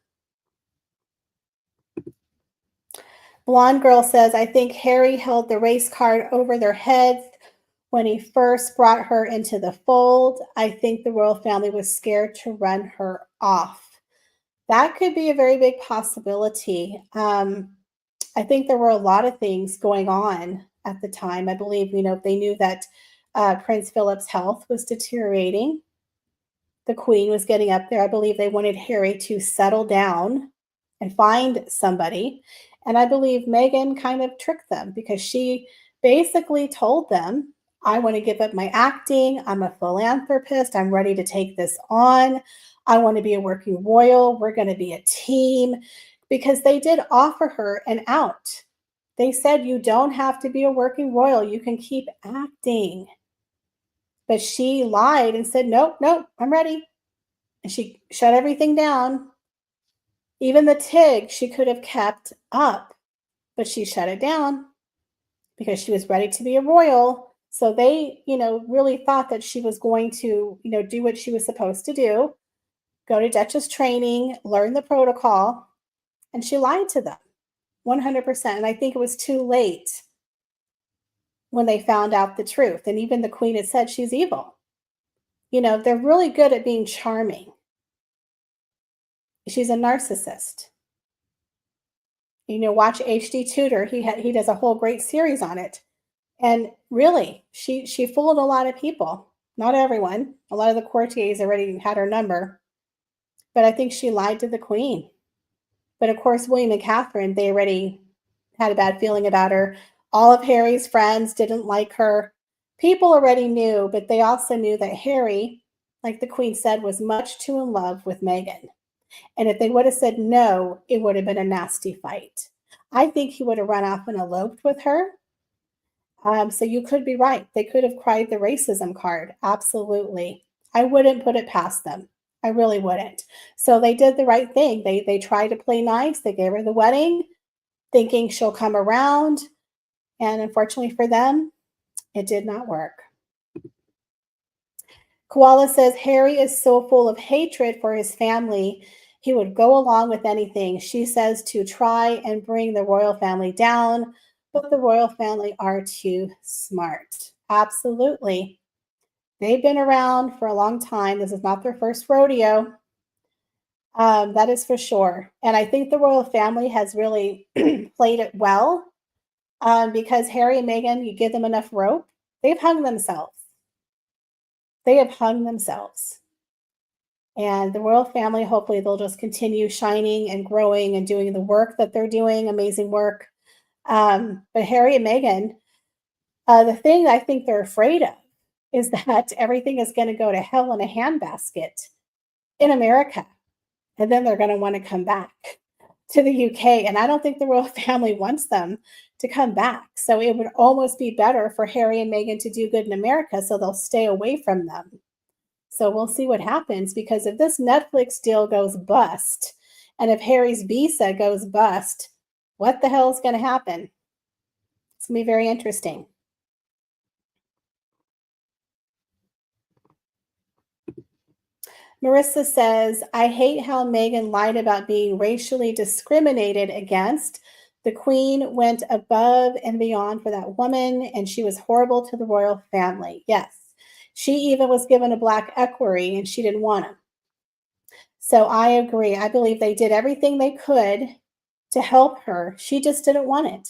Blonde girl says, I think Harry held the race card over their heads when he first brought her into the fold. I think the royal family was scared to run her off. That could be a very big possibility. I think there were a lot of things going on at the time. I believe, they knew that Prince Philip's health was deteriorating. The Queen was getting up there. I believe they wanted Harry to settle down and find somebody. And I believe Meghan kind of tricked them because she basically told them, I want to give up my acting. I'm a philanthropist. I'm ready to take this on. I want to be a working royal. We're going to be a team because they did offer her an out. They said, you don't have to be a working royal. You can keep acting. But she lied and said, nope, I'm ready. And she shut everything down. Even the TIG she could have kept up, but she shut it down because she was ready to be a royal. So they, really thought that she was going to, do what she was supposed to do, go to Duchess training, learn the protocol, and she lied to them 100%. And I think it was too late when they found out the truth. And even the Queen had said she's evil. They're really good at being charming. She's a narcissist. Watch HD Tutor. He does a whole great series on it. And really, she fooled a lot of people. Not everyone. A lot of the courtiers already had her number. But I think she lied to the Queen. But of course, William and Catherine, they already had a bad feeling about her. All of Harry's friends didn't like her. People already knew, but they also knew that Harry, like the Queen said, was much too in love with Meghan. And if they would have said no, it would have been a nasty fight. I think he would have run off and eloped with her. So you could be right. They could have cried the racism card. Absolutely. I wouldn't put it past them. I really wouldn't. So they did the right thing. They tried to play nice. They gave her the wedding, thinking she'll come around, and unfortunately for them, it did not work. Koala says Harry is so full of hatred for his family, he would go along with anything. She says to try and bring the royal family down, but the royal family are too smart. Absolutely. They've been around for a long time. This is not their first rodeo. That is for sure. And I think the royal family has really played it well because Harry and Meghan, you give them enough rope, they've hung themselves. They have hung themselves. And the royal family, hopefully, they'll just continue shining and growing and doing the work that they're doing, amazing work. But Harry and Meghan, the thing I think they're afraid of is that everything is going to go to hell in a handbasket in America. And then they're going to want to come back to the UK. And I don't think the royal family wants them to come back. So it would almost be better for Harry and Meghan to do good in America so they'll stay away from them. So we'll see what happens because if this Netflix deal goes bust and if Harry's visa goes bust, what the hell is going to happen? It's going to be very interesting. Marissa says, I hate how Meghan lied about being racially discriminated against. The Queen went above and beyond for that woman, and she was horrible to the royal family. Yes. She even was given a black equerry, and she didn't want him. So I agree. I believe they did everything they could to help her. She just didn't want it.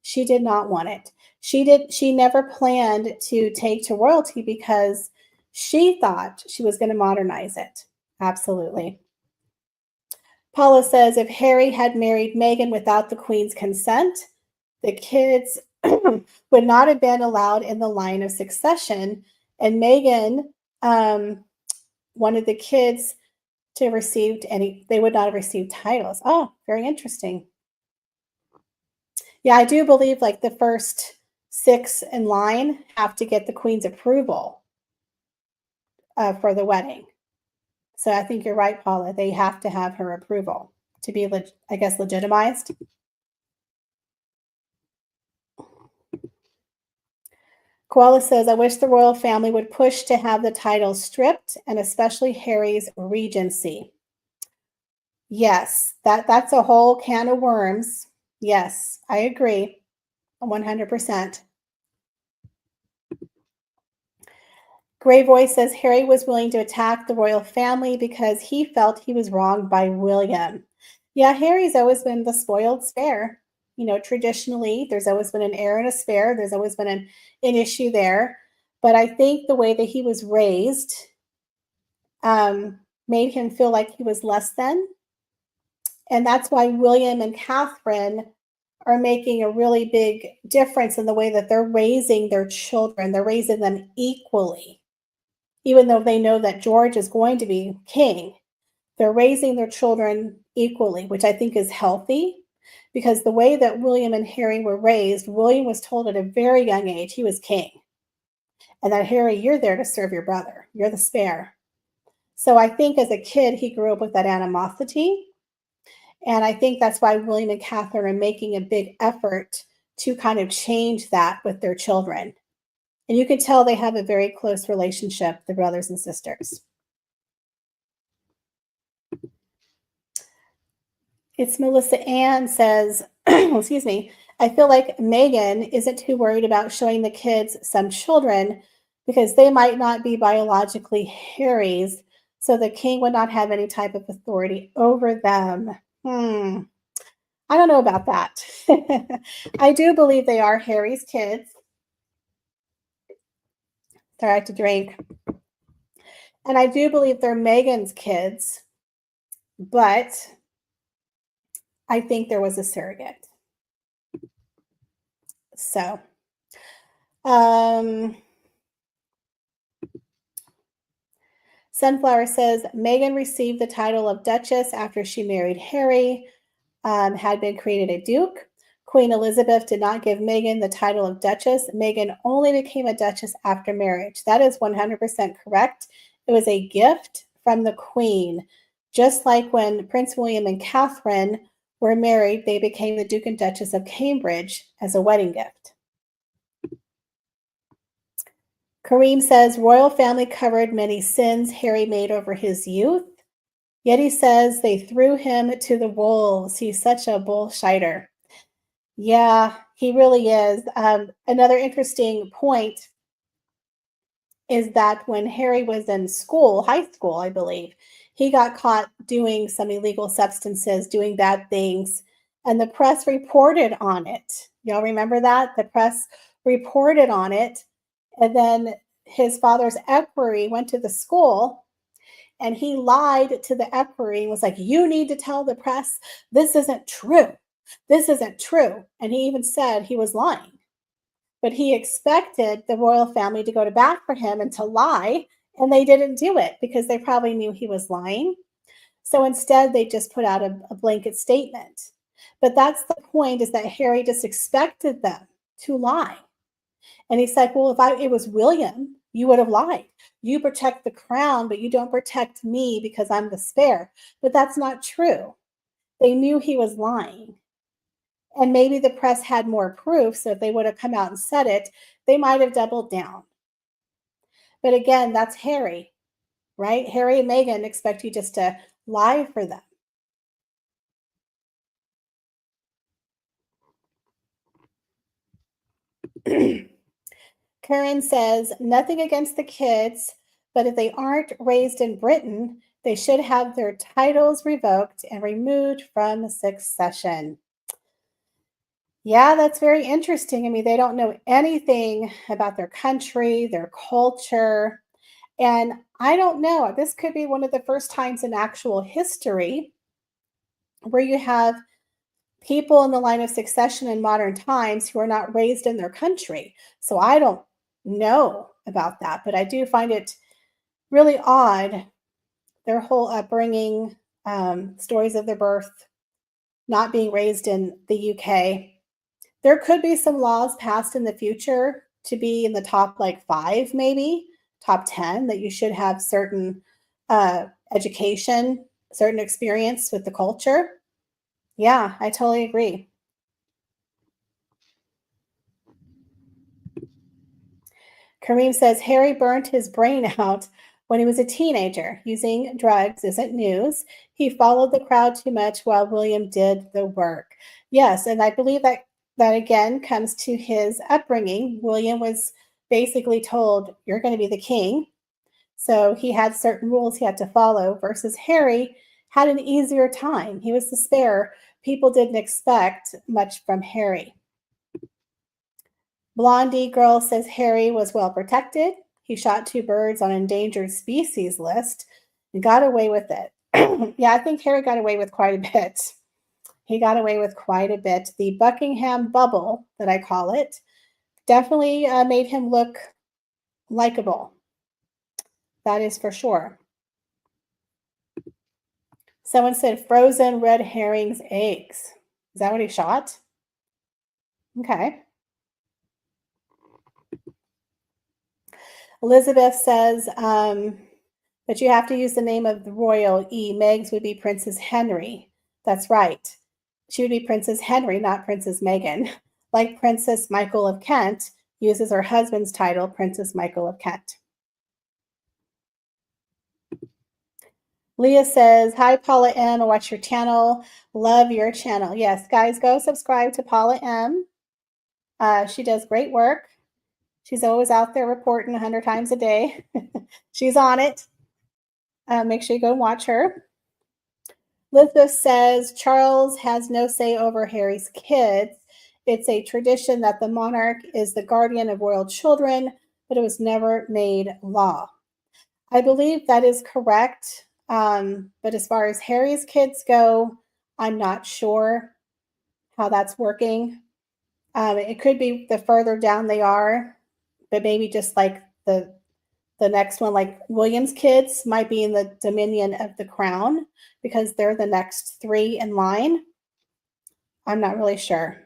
She did not want it. She never planned to take to royalty because she thought she was going to modernize it. Absolutely. Paula says if Harry had married Meghan without the Queen's consent, the kids would not have been allowed in the line of succession. And Meghan wanted the kids to have received they would not have received titles. Oh, very interesting. Yeah, I do believe like the first 6 in line have to get the Queen's approval for the wedding. So I think you're right, Paula. They have to have her approval to be, I guess, legitimized. Koala says, I wish the royal family would push to have the title stripped, and especially Harry's regency. Yes, that's a whole can of worms. Yes, I agree 100%. Gray Voice says Harry was willing to attack the royal family because he felt he was wronged by William. Yeah, Harry's always been the spoiled spare. You know, traditionally, there's always been an heir and a spare. There's always been an issue there. But I think the way that he was raised made him feel like he was less than. And that's why William and Catherine are making a really big difference in the way that they're raising their children. They're raising them equally. Even though they know that George is going to be king, they're raising their children equally, which I think is healthy because the way that William and Harry were raised, William was told at a very young age he was king. And that Harry, you're there to serve your brother. You're the spare. So I think as a kid, he grew up with that animosity. And I think that's why William and Catherine are making a big effort to kind of change that with their children. And you can tell they have a very close relationship, the brothers and sisters. It's Melissa Ann says, excuse me, I feel like Meghan isn't too worried about showing the kids some children because they might not be biologically Harry's, so the king would not have any type of authority over them. I don't know about that. I do believe they are Harry's kids. Sorry, I have to drink. And I do believe they're Meghan's kids, but I think there was a surrogate. So, Sunflower says Meghan received the title of Duchess after she married Harry, had been created a Duke. Queen Elizabeth did not give Meghan the title of Duchess. Meghan only became a Duchess after marriage. That is 100% correct. It was a gift from the Queen. Just like when Prince William and Catherine were married, they became the Duke and Duchess of Cambridge as a wedding gift. Kareem says, royal family covered many sins Harry made over his youth. Yet he says they threw him to the wolves. He's such a bullshiter. Yeah, he really is. Another interesting point is that when Harry was in school, high school, I believe, he got caught doing some illegal substances, doing bad things, and the press reported on it. Y'all remember that? The press reported on it, and then his father's equerry went to the school and he lied to the equerry and was like, you need to tell the press this isn't true. This isn't true. And he even said he was lying. But he expected the royal family to go to bat for him and to lie, and they didn't do it because they probably knew he was lying. So instead, they just put out a blanket statement. But that's the point, is that Harry just expected them to lie. And he's like, well, if it was William, you would have lied. You protect the crown, but you don't protect me because I'm the spare. But that's not true. They knew he was lying. And maybe the press had more proof, so if they would have come out and said it, they might have doubled down. But again, that's Harry, right? Harry and Meghan expect you just to lie for them. Karen says, nothing against the kids, but if they aren't raised in Britain, they should have their titles revoked and removed from succession. Yeah, that's very interesting. I mean, they don't know anything about their country, their culture. And I don't know, this could be one of the first times in actual history where you have people in the line of succession in modern times who are not raised in their country. So I don't know about that, but I do find it really odd, their whole upbringing, stories of their birth, not being raised in the UK. There could be some laws passed in the future to be in the top like 5, maybe top 10, that you should have certain education, certain experience with the culture. Yeah, I totally agree. Kareem says Harry burnt his brain out when he was a teenager. Using drugs isn't news. He followed the crowd too much while William did the work. Yes, and I believe that again comes to his upbringing. William was basically told, you're going to be the king. So he had certain rules he had to follow, versus Harry had an easier time. He was the spare. People didn't expect much from Harry. Blondie Girl says Harry was well protected. He shot 2 birds on endangered species list and got away with it. Yeah, I think Harry got away with quite a bit. He got away with quite a bit. The Buckingham bubble, that I call it, definitely made him look likable. That is for sure. Someone said frozen red herrings, eggs. Is that what he shot? Okay. Elizabeth says, but you have to use the name of the royal E. Megs would be Princess Henry. That's right. She would be Princess Henry, not Princess Meghan. Like Princess Michael of Kent uses her husband's title, Princess Michael of Kent. Leah says, hi, Paula M. I watch your channel. Love your channel. Yes, guys, go subscribe to Paula M. She does great work. She's always out there reporting 100 times a day. She's on it. Make sure you go and watch her. Elizabeth says, Charles has no say over Harry's kids. It's a tradition that the monarch is the guardian of royal children, but it was never made law. I believe that is correct. But as far as Harry's kids go, I'm not sure how that's working. It could be the further down they are, but maybe just like the next one, like William's kids might be in the dominion of the crown because they're the next 3 in line. I'm not really sure.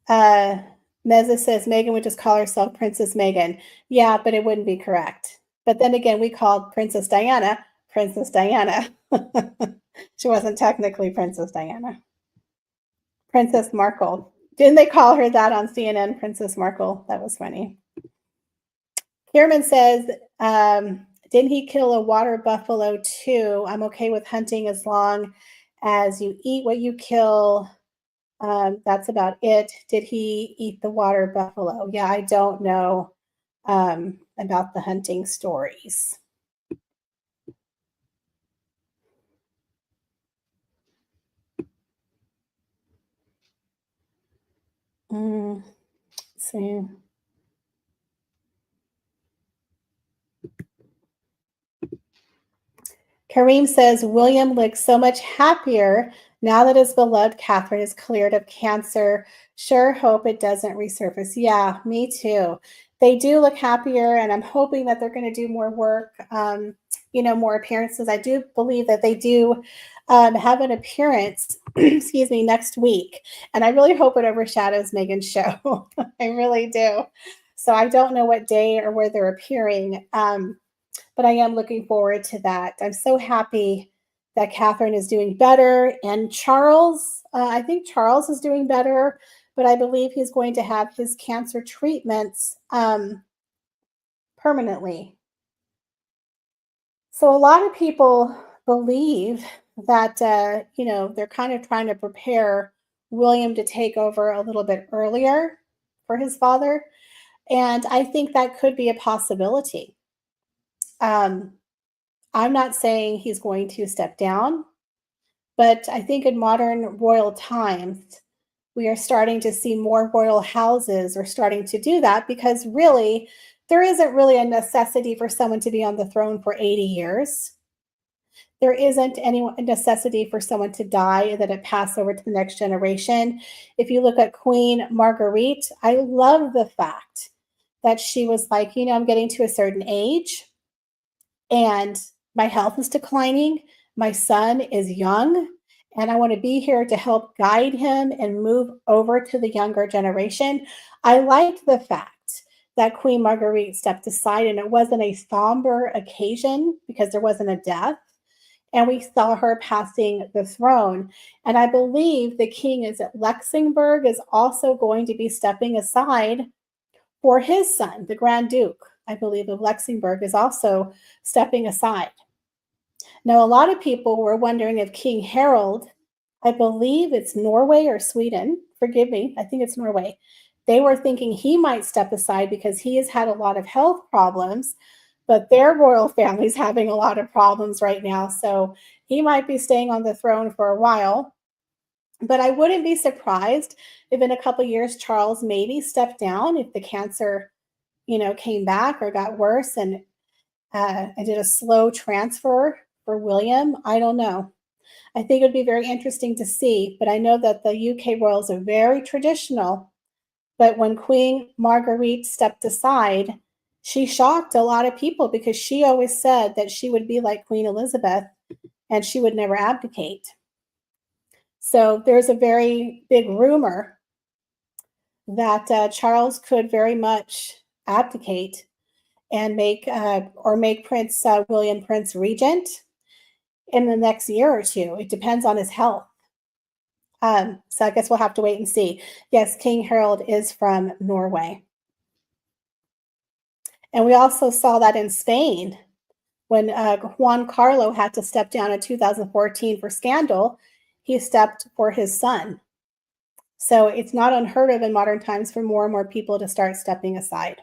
Meza says Meghan would just call herself Princess Meghan. Yeah, but it wouldn't be correct. But then again, we called Princess Diana Princess Diana. She wasn't technically Princess Diana. Princess Markle. Didn't they call her that on CNN, Princess Markle? That was funny. Kierman says, didn't he kill a water buffalo too? I'm okay with hunting as long as you eat what you kill. That's about it. Did he eat the water buffalo? Yeah, I don't know about the hunting stories. Let's see. Kareem says William looks so much happier now that his beloved Catherine is cleared of cancer. Sure hope it doesn't resurface. Yeah, me too. They do look happier, and I'm hoping that they're going to do more work, more appearances. I do believe that they do have an appearance, excuse me, next week. And I really hope it overshadows Meghan's show. I really do. So I don't know what day or where they're appearing. But I am looking forward to that. I'm so happy that Catherine is doing better. And Charles, I think Charles is doing better, but I believe he's going to have his cancer treatments permanently. So a lot of people believe that, they're kind of trying to prepare William to take over a little bit earlier for his father. And I think that could be a possibility. Um, I'm not saying he's going to step down, but I think in modern royal times, we are starting to see more royal houses are starting to do that because really, there isn't really a necessity for someone to be on the throne for 80 years. There isn't any necessity for someone to die and then it pass over to the next generation. If you look at Queen Marguerite, I love the fact that she was like, I'm getting to a certain age and my health is declining. My son is young, and I want to be here to help guide him and move over to the younger generation. I liked the fact that Queen Marguerite stepped aside, and it wasn't a somber occasion because there wasn't a death. And we saw her passing the throne. And I believe the king is at Luxembourg is also going to be stepping aside for his son, the Grand Duke, I believe, of Luxembourg, is also stepping aside. Now, a lot of people were wondering if King Harold, I believe it's Norway or Sweden, forgive me, I think it's Norway. They were thinking he might step aside because he has had a lot of health problems, but their royal family's having a lot of problems right now. So he might be staying on the throne for a while. But I wouldn't be surprised if in a couple years Charles maybe stepped down if the cancer, came back or got worse and I did a slow transfer for William. I don't know. I think it would be very interesting to see, but I know that the UK royals are very traditional. But when Queen Marguerite stepped aside, she shocked a lot of people because she always said that she would be like Queen Elizabeth and she would never abdicate. So there's a very big rumor that Charles could very much abdicate and make Prince William Prince Regent in the next year or two. It depends on his health. So I guess we'll have to wait and see. Yes, King Harold is from Norway. And we also saw that in Spain when Juan Carlo had to step down in 2014 for scandal. He stepped for his son. So it's not unheard of in modern times for more and more people to start stepping aside.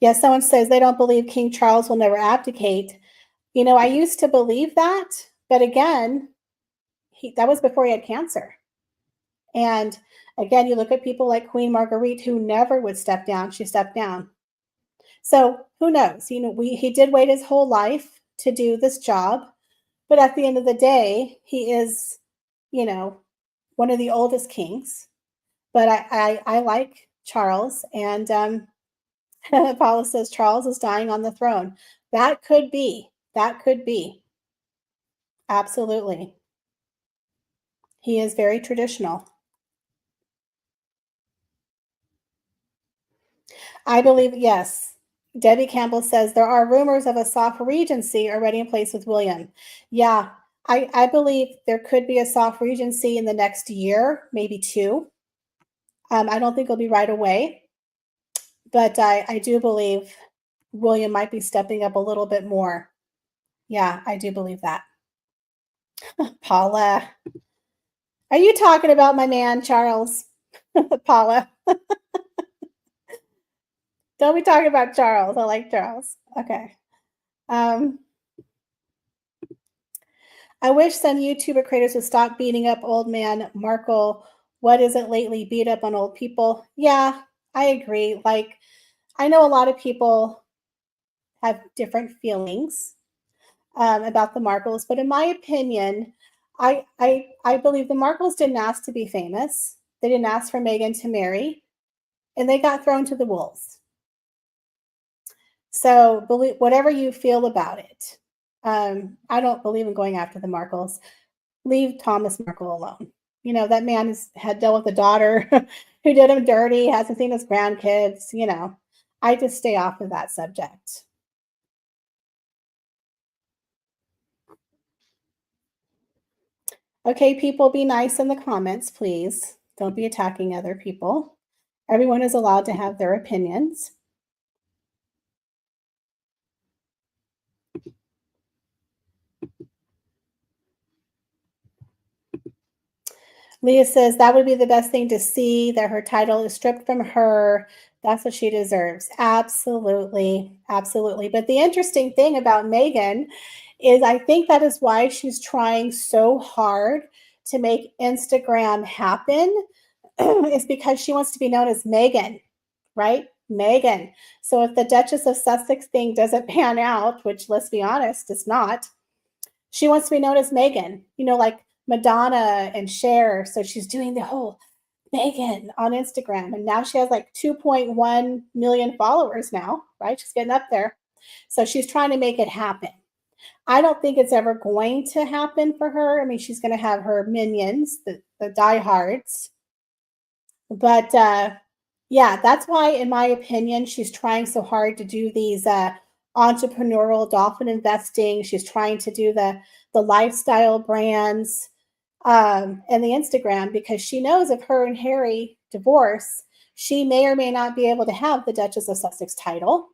Yes, someone says they don't believe King Charles will never abdicate. I used to believe that, but again, that was before he had cancer. And again, you look at people like Queen Marguerite, who never would step down. She stepped down. So who knows? He did wait his whole life to do this job, but at the end of the day, he is, one of the oldest kings. But I like Charles, and Paula says Charles is dying on the throne. That could be. That could be. Absolutely. He is very traditional. I believe, yes. Debbie Campbell says there are rumors of a soft regency already in place with William. Yeah, I believe there could be a soft regency in the next year, maybe two. I don't think it'll be right away, but I do believe William might be stepping up a little bit more. Yeah, I do believe that. Paula, are you talking about my man, Charles? Paula, don't be talking about Charles. I like Charles. Okay. Um, I wish some YouTuber creators would stop beating up old man Markle. What isn't lately beat up on old people? Yeah, I agree. Like, I know a lot of people have different feelings about the Markles, but in my opinion, I believe the Markles didn't ask to be famous. They didn't ask for Meghan to marry, and they got thrown to the wolves. So believe whatever you feel about it. I don't believe in going after the Markles. Leave Thomas Markle alone. You know, that man had dealt with a daughter who did him dirty, hasn't seen his grandkids. You know, I just stay off of that subject. Okay, people, be nice in the comments, please. Don't be attacking other people. Everyone is allowed to have their opinions. Leah says that would be the best thing to see, that her title is stripped from her. That's what she deserves. Absolutely. Absolutely. But the interesting thing about Meghan is I think that is why she's trying so hard to make Instagram happen, is because she wants to be known as Meghan, right? Meghan. So if the Duchess of Sussex thing doesn't pan out, which let's be honest, it's not, she wants to be known as Meghan, you know, like Madonna and Cher. So she's doing the whole Meghan on Instagram. And now she has like 2.1 million followers now, right? She's getting up there. So she's trying to make it happen. I don't think it's ever going to happen for her. I mean, she's going to have her minions, the diehards. But yeah, that's why, in my opinion, she's trying so hard to do these entrepreneurial dolphin investing. She's trying to do the lifestyle brands and the Instagram, because she knows if her and Harry divorce, she may or may not be able to have the Duchess of Sussex title,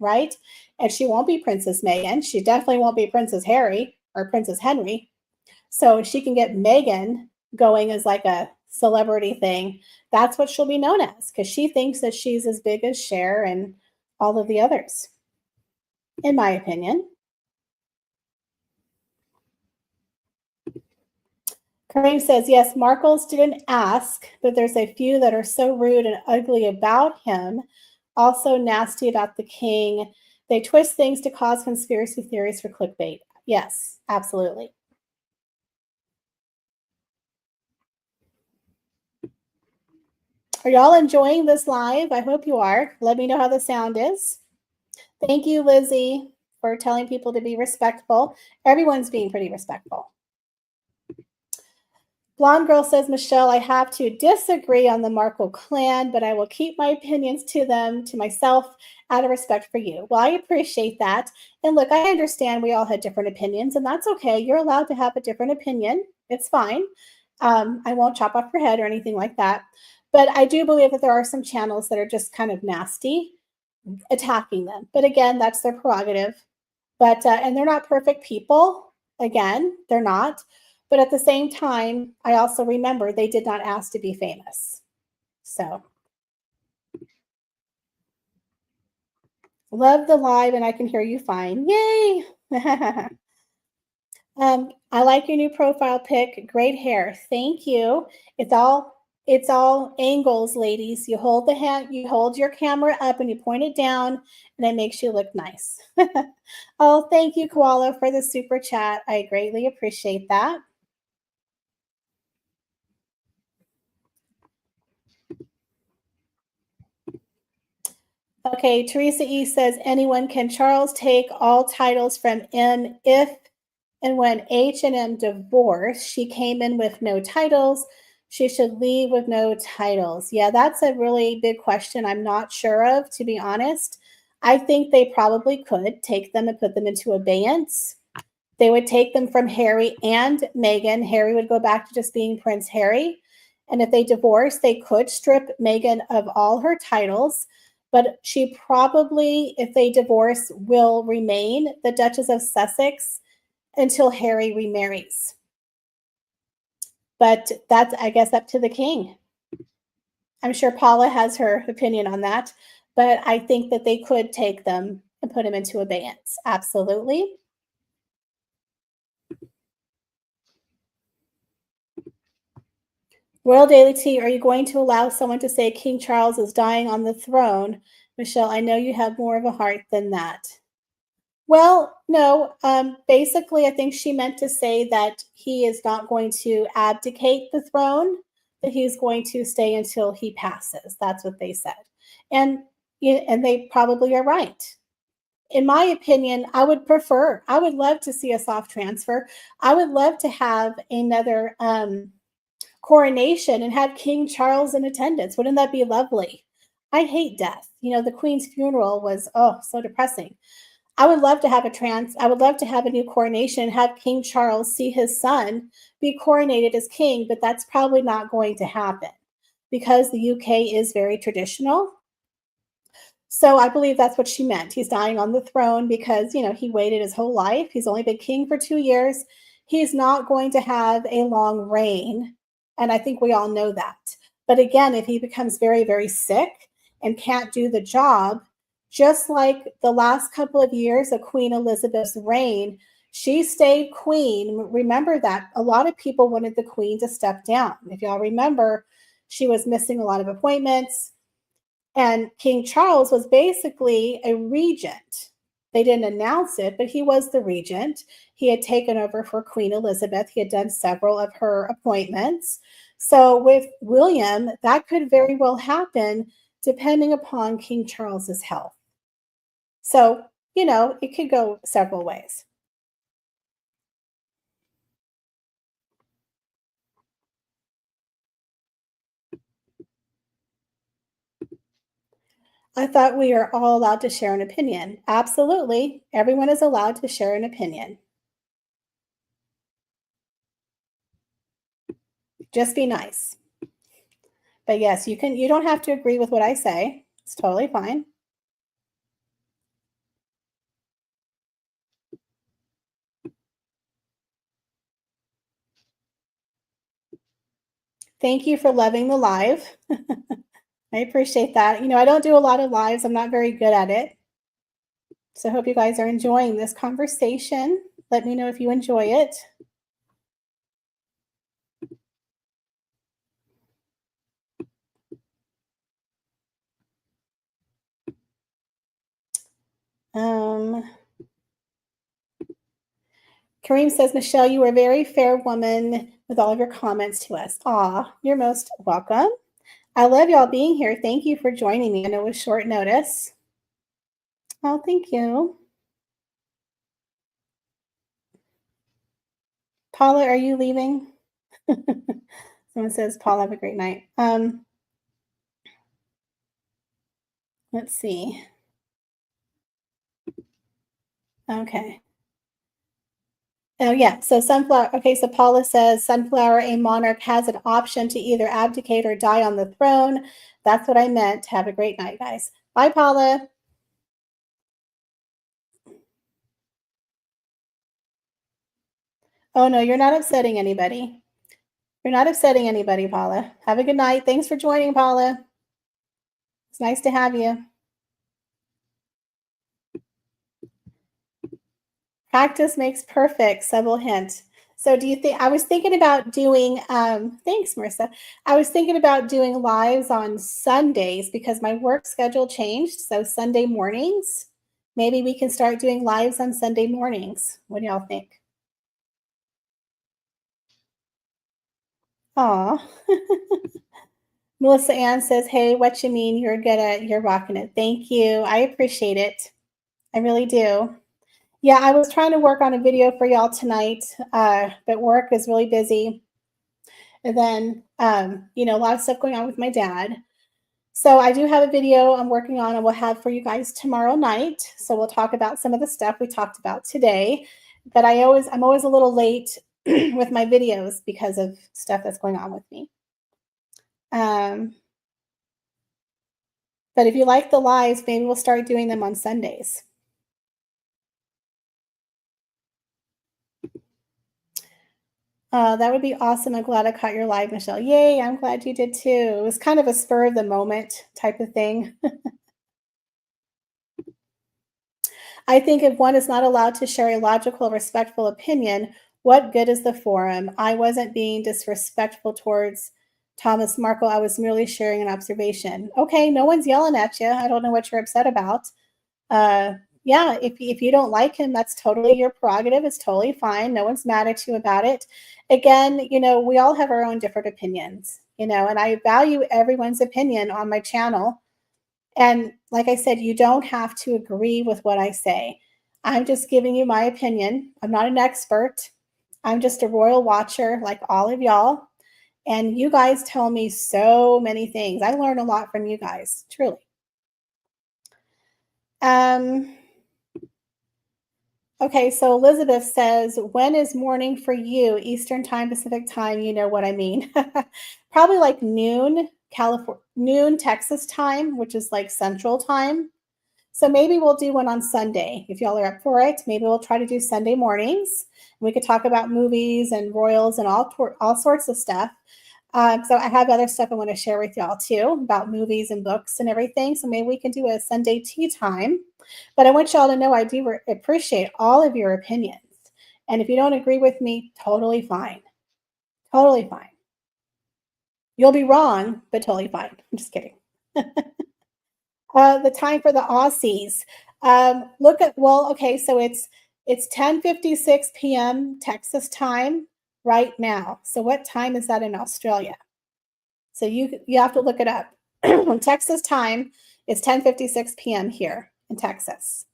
right? And she won't be Princess Meghan. She definitely won't be Princess Harry or Princess Henry. So she can get Meghan going as like a celebrity thing. That's what she'll be known as, because she thinks that she's as big as Cher and all of the others, in my opinion. Kareem says, yes, Markles didn't ask, but there's a few that are so rude and ugly about him, also nasty about the king. They twist things to cause conspiracy theories for clickbait. Yes, absolutely. Are y'all enjoying this live? I hope you are. Let me know how the sound is. Thank you, Lizzie, for telling people to be respectful. Everyone's being pretty respectful. Blonde Girl says, Michelle, I have to disagree on the Markle clan, but I will keep my opinions to myself out of respect for you. Well, I appreciate that. And look, I understand we all had different opinions, and that's okay. You're allowed to have a different opinion. It's fine. I won't chop off your head or anything like that. But I do believe that there are some channels that are just kind of nasty, attacking them. But again, that's their prerogative. But and they're not perfect people. Again, they're not. But at the same time, I also remember they did not ask to be famous. So love the live, and I can hear you fine. Yay! I like your new profile pic. Great hair. Thank you. It's all angles, ladies. You hold you hold your camera up and you point it down, and it makes you look nice. Oh, thank you, Koala, for the super chat. I greatly appreciate that. Okay, Teresa E says, anyone, can Charles take all titles from M if and when H&M divorced, she came in with no titles, she should leave with no titles? Yeah, that's a really big question I'm not sure of, to be honest. I think they probably could take them and put them into abeyance. They would take them from Harry and Meghan. Harry would go back to just being Prince Harry. And if they divorce, they could strip Meghan of all her titles. But she probably, if they divorce, will remain the Duchess of Sussex until Harry remarries. But that's, I guess, up to the king. I'm sure Paula has her opinion on that. But I think that they could take them and put them into abeyance. Absolutely. Royal Daily Tea, are you going to allow someone to say King Charles is dying on the throne? Michelle, I know you have more of a heart than that. Well, no. Basically, I think she meant to say that he is not going to abdicate the throne, that he's going to stay until he passes. That's what they said. And and they probably are right. In my opinion, I would love to see a soft transfer. I would love to have another coronation and have King Charles in attendance. Wouldn't that be lovely? I hate death. The Queen's funeral was so depressing. I would love to have I would love to have a new coronation and have King Charles see his son be coronated as king, but that's probably not going to happen because the UK is very traditional. So I believe that's what she meant. He's dying on the throne because, he waited his whole life. He's only been king for 2 years. He's not going to have a long reign. And I think we all know that. But again, if he becomes very, very sick and can't do the job, just like the last couple of years of Queen Elizabeth's reign, she stayed queen. Remember that a lot of people wanted the queen to step down. If y'all remember, she was missing a lot of appointments. And King Charles was basically a regent. They didn't announce it, but he was the regent. He had taken over for Queen Elizabeth. He had done several of her appointments. So with William, that could very well happen depending upon King Charles's health. So, it could go several ways. I thought we are all allowed to share an opinion. Absolutely. Everyone is allowed to share an opinion. Just be nice. But yes, you don't have to agree with what I say. It's totally fine. Thank you for loving the live. I appreciate that. I don't do a lot of lives. I'm not very good at it. So I hope you guys are enjoying this conversation. Let me know if you enjoy it. Kareem says, Michelle, you were a very fair woman with all of your comments to us. Aw, you're most welcome. I love y'all being here. Thank you for joining me. I know it was short notice. Oh, thank you. Paula, are you leaving? Someone says, Paula, have a great night. Let's see. Okay. Oh, yeah. So sunflower. Okay. So Paula says sunflower, a monarch has an option to either abdicate or die on the throne. That's what I meant. Have a great night, guys. Bye, Paula. Oh, no, you're not upsetting anybody. You're not upsetting anybody, Paula. Have a good night. Thanks for joining, Paula. It's nice to have you. Practice makes perfect, subtle hint. So do you think I was thinking about doing thanks, Marissa. I was thinking about doing lives on Sundays because my work schedule changed. So Sunday mornings. Maybe we can start doing lives on Sunday mornings. What do y'all think? Aw. Melissa Ann says, hey, what you mean? You're rocking it. Thank you. I appreciate it. I really do. Yeah, I was trying to work on a video for y'all tonight, but work is really busy. And then, a lot of stuff going on with my dad. So I do have a video I'm working on and we'll have for you guys tomorrow night. So we'll talk about some of the stuff we talked about today. But I'm always a little late with my videos because of stuff that's going on with me. Um, but if you like the lives, maybe we'll start doing them on Sundays. That would be awesome. I'm glad I caught your live, Michelle. Yay, I'm glad you did too. It was kind of a spur of the moment type of thing. I think if one is not allowed to share a logical, respectful opinion, what good is the forum? I wasn't being disrespectful towards Thomas Markle. I was merely sharing an observation. Okay, no one's yelling at you. I don't know what you're upset about. Uh, yeah, if you don't like him, that's totally your prerogative. It's totally fine. No one's mad at you about it. Again, we all have our own different opinions, and I value everyone's opinion on my channel. And like I said, you don't have to agree with what I say. I'm just giving you my opinion. I'm not an expert. I'm just a royal watcher like all of y'all. And you guys tell me so many things. I learn a lot from you guys, truly. Okay, so Elizabeth says, when is morning for you? Eastern time, Pacific time, you know what I mean. Probably like noon, noon Texas time, which is like Central time. So maybe we'll do one on Sunday if y'all are up for it. Maybe we'll try to do Sunday mornings. We could talk about movies and royals and all sorts of stuff. So I have other stuff I want to share with y'all too about movies and books and everything. So maybe we can do a Sunday tea time. But I want y'all to know I do appreciate all of your opinions. And if you don't agree with me, totally fine. Totally fine. You'll be wrong, but totally fine. I'm just kidding. The time for the Aussies. Okay, so it's 10:56 p.m. Texas time right now. So what time is that in Australia? So you have to look it up. Texas time is 10:56 p.m. here in Texas.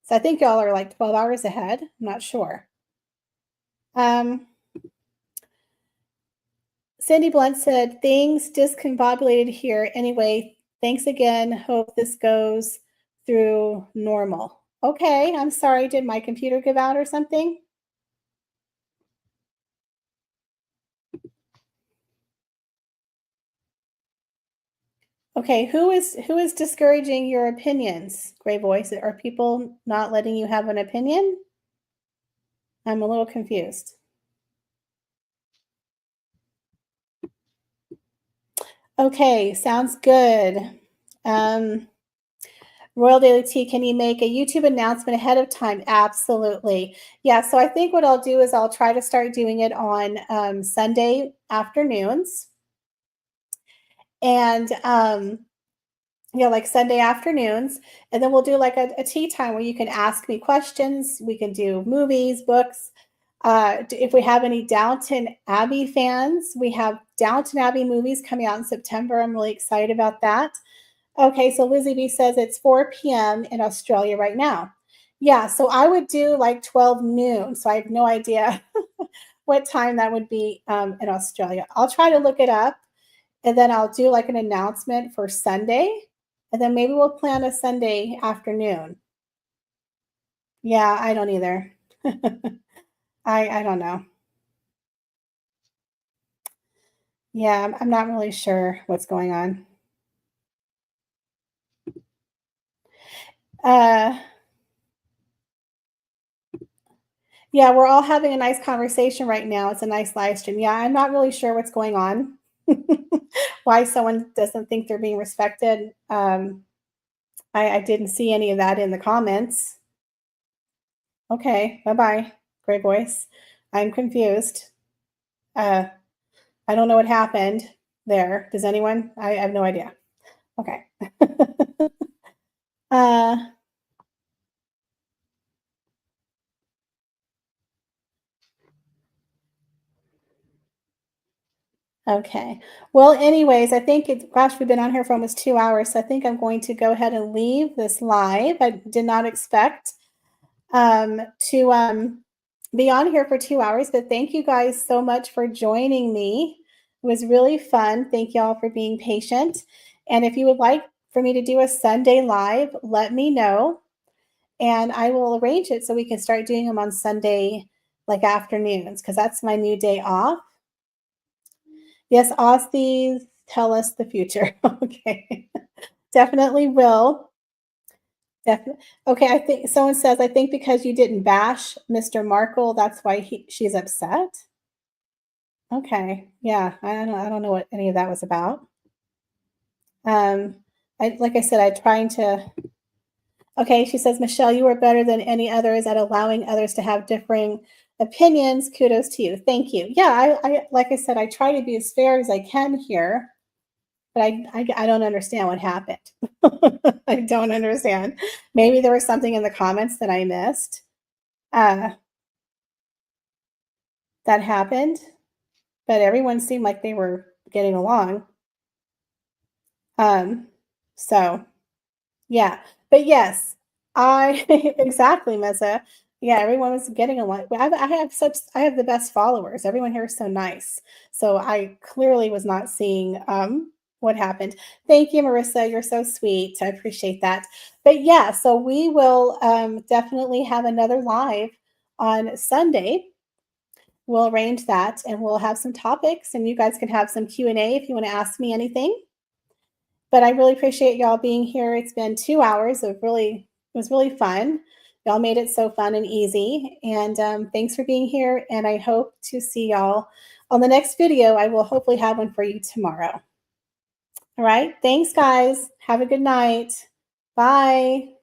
So I think y'all are like 12 hours ahead. I'm not sure. Cindy Blunt said, things discombobulated here. Anyway, thanks again. Hope this goes through normal. Okay, I'm sorry. Did my computer give out or something? Okay, who is discouraging your opinions, Gray Voice? Are people not letting you have an opinion? I'm a little confused. Okay, sounds good. Royal Daily Tea, can you make a YouTube announcement ahead of time? Absolutely. Yeah, so I think what I'll do is I'll try to start doing it on Sunday afternoons. And like Sunday afternoons. And then we'll do like a tea time where you can ask me questions. We can do movies, books. If we have any Downton Abbey fans, we have Downton Abbey movies coming out in September. I'm really excited about that. Okay, so Lizzie B says it's 4 p.m. in Australia right now. Yeah, so I would do like 12 noon. So I have no idea what time that would be in Australia. I'll try to look it up and then I'll do like an announcement for Sunday. And then maybe we'll plan a Sunday afternoon. Yeah, I don't either. I don't know. Yeah, I'm not really sure what's going on. Uh, yeah, we're all having a nice conversation right now. It's a nice live stream. Yeah, I'm not really sure what's going on. Why someone doesn't think they're being respected. I didn't see any of that in the comments. Okay, bye-bye. Great voice. I'm confused. I don't know what happened there. Does anyone? I have no idea. Okay. uh, okay. Well, anyways, I think gosh, we've been on here for almost 2 hours. So I think I'm going to go ahead and leave this live. I did not expect to be on here for 2 hours, but thank you guys so much for joining me. It was really fun. Thank y'all for being patient. And if you would like for me to do a Sunday live, let me know and I will arrange it so we can start doing them on Sunday, like afternoons, because that's my new day off. Yes, Aussies tell us the future. Okay. Definitely will. Definitely. Okay, I think someone says, I think because you didn't bash Mr. Markle, that's why she's upset. Okay. Yeah, I don't know what any of that was about. Um, I like I said, I trying to okay, she says, Michelle, you are better than any others at allowing others to have differing opinions. Kudos to you. Thank you. Yeah, I like I said, I try to be as fair as I can here, but I don't understand what happened. I don't understand. Maybe there was something in the comments that I missed uh, that happened, but everyone seemed like they were getting along. Um, so yeah, but yes, I exactly, Meza. Yeah, everyone was getting along. I have the best followers. Everyone here is so nice. So I clearly was not seeing what happened. Thank you, Marissa. You're so sweet. I appreciate that. But yeah, so we will definitely have another live on Sunday. We'll arrange that and we'll have some topics and you guys can have some Q&A if you want to ask me anything. But I really appreciate y'all being here. It's been 2 hours of it was really fun. Y'all made it so fun and easy. And thanks for being here. And I hope to see y'all on the next video. I will hopefully have one for you tomorrow. All right. Thanks, guys. Have a good night. Bye.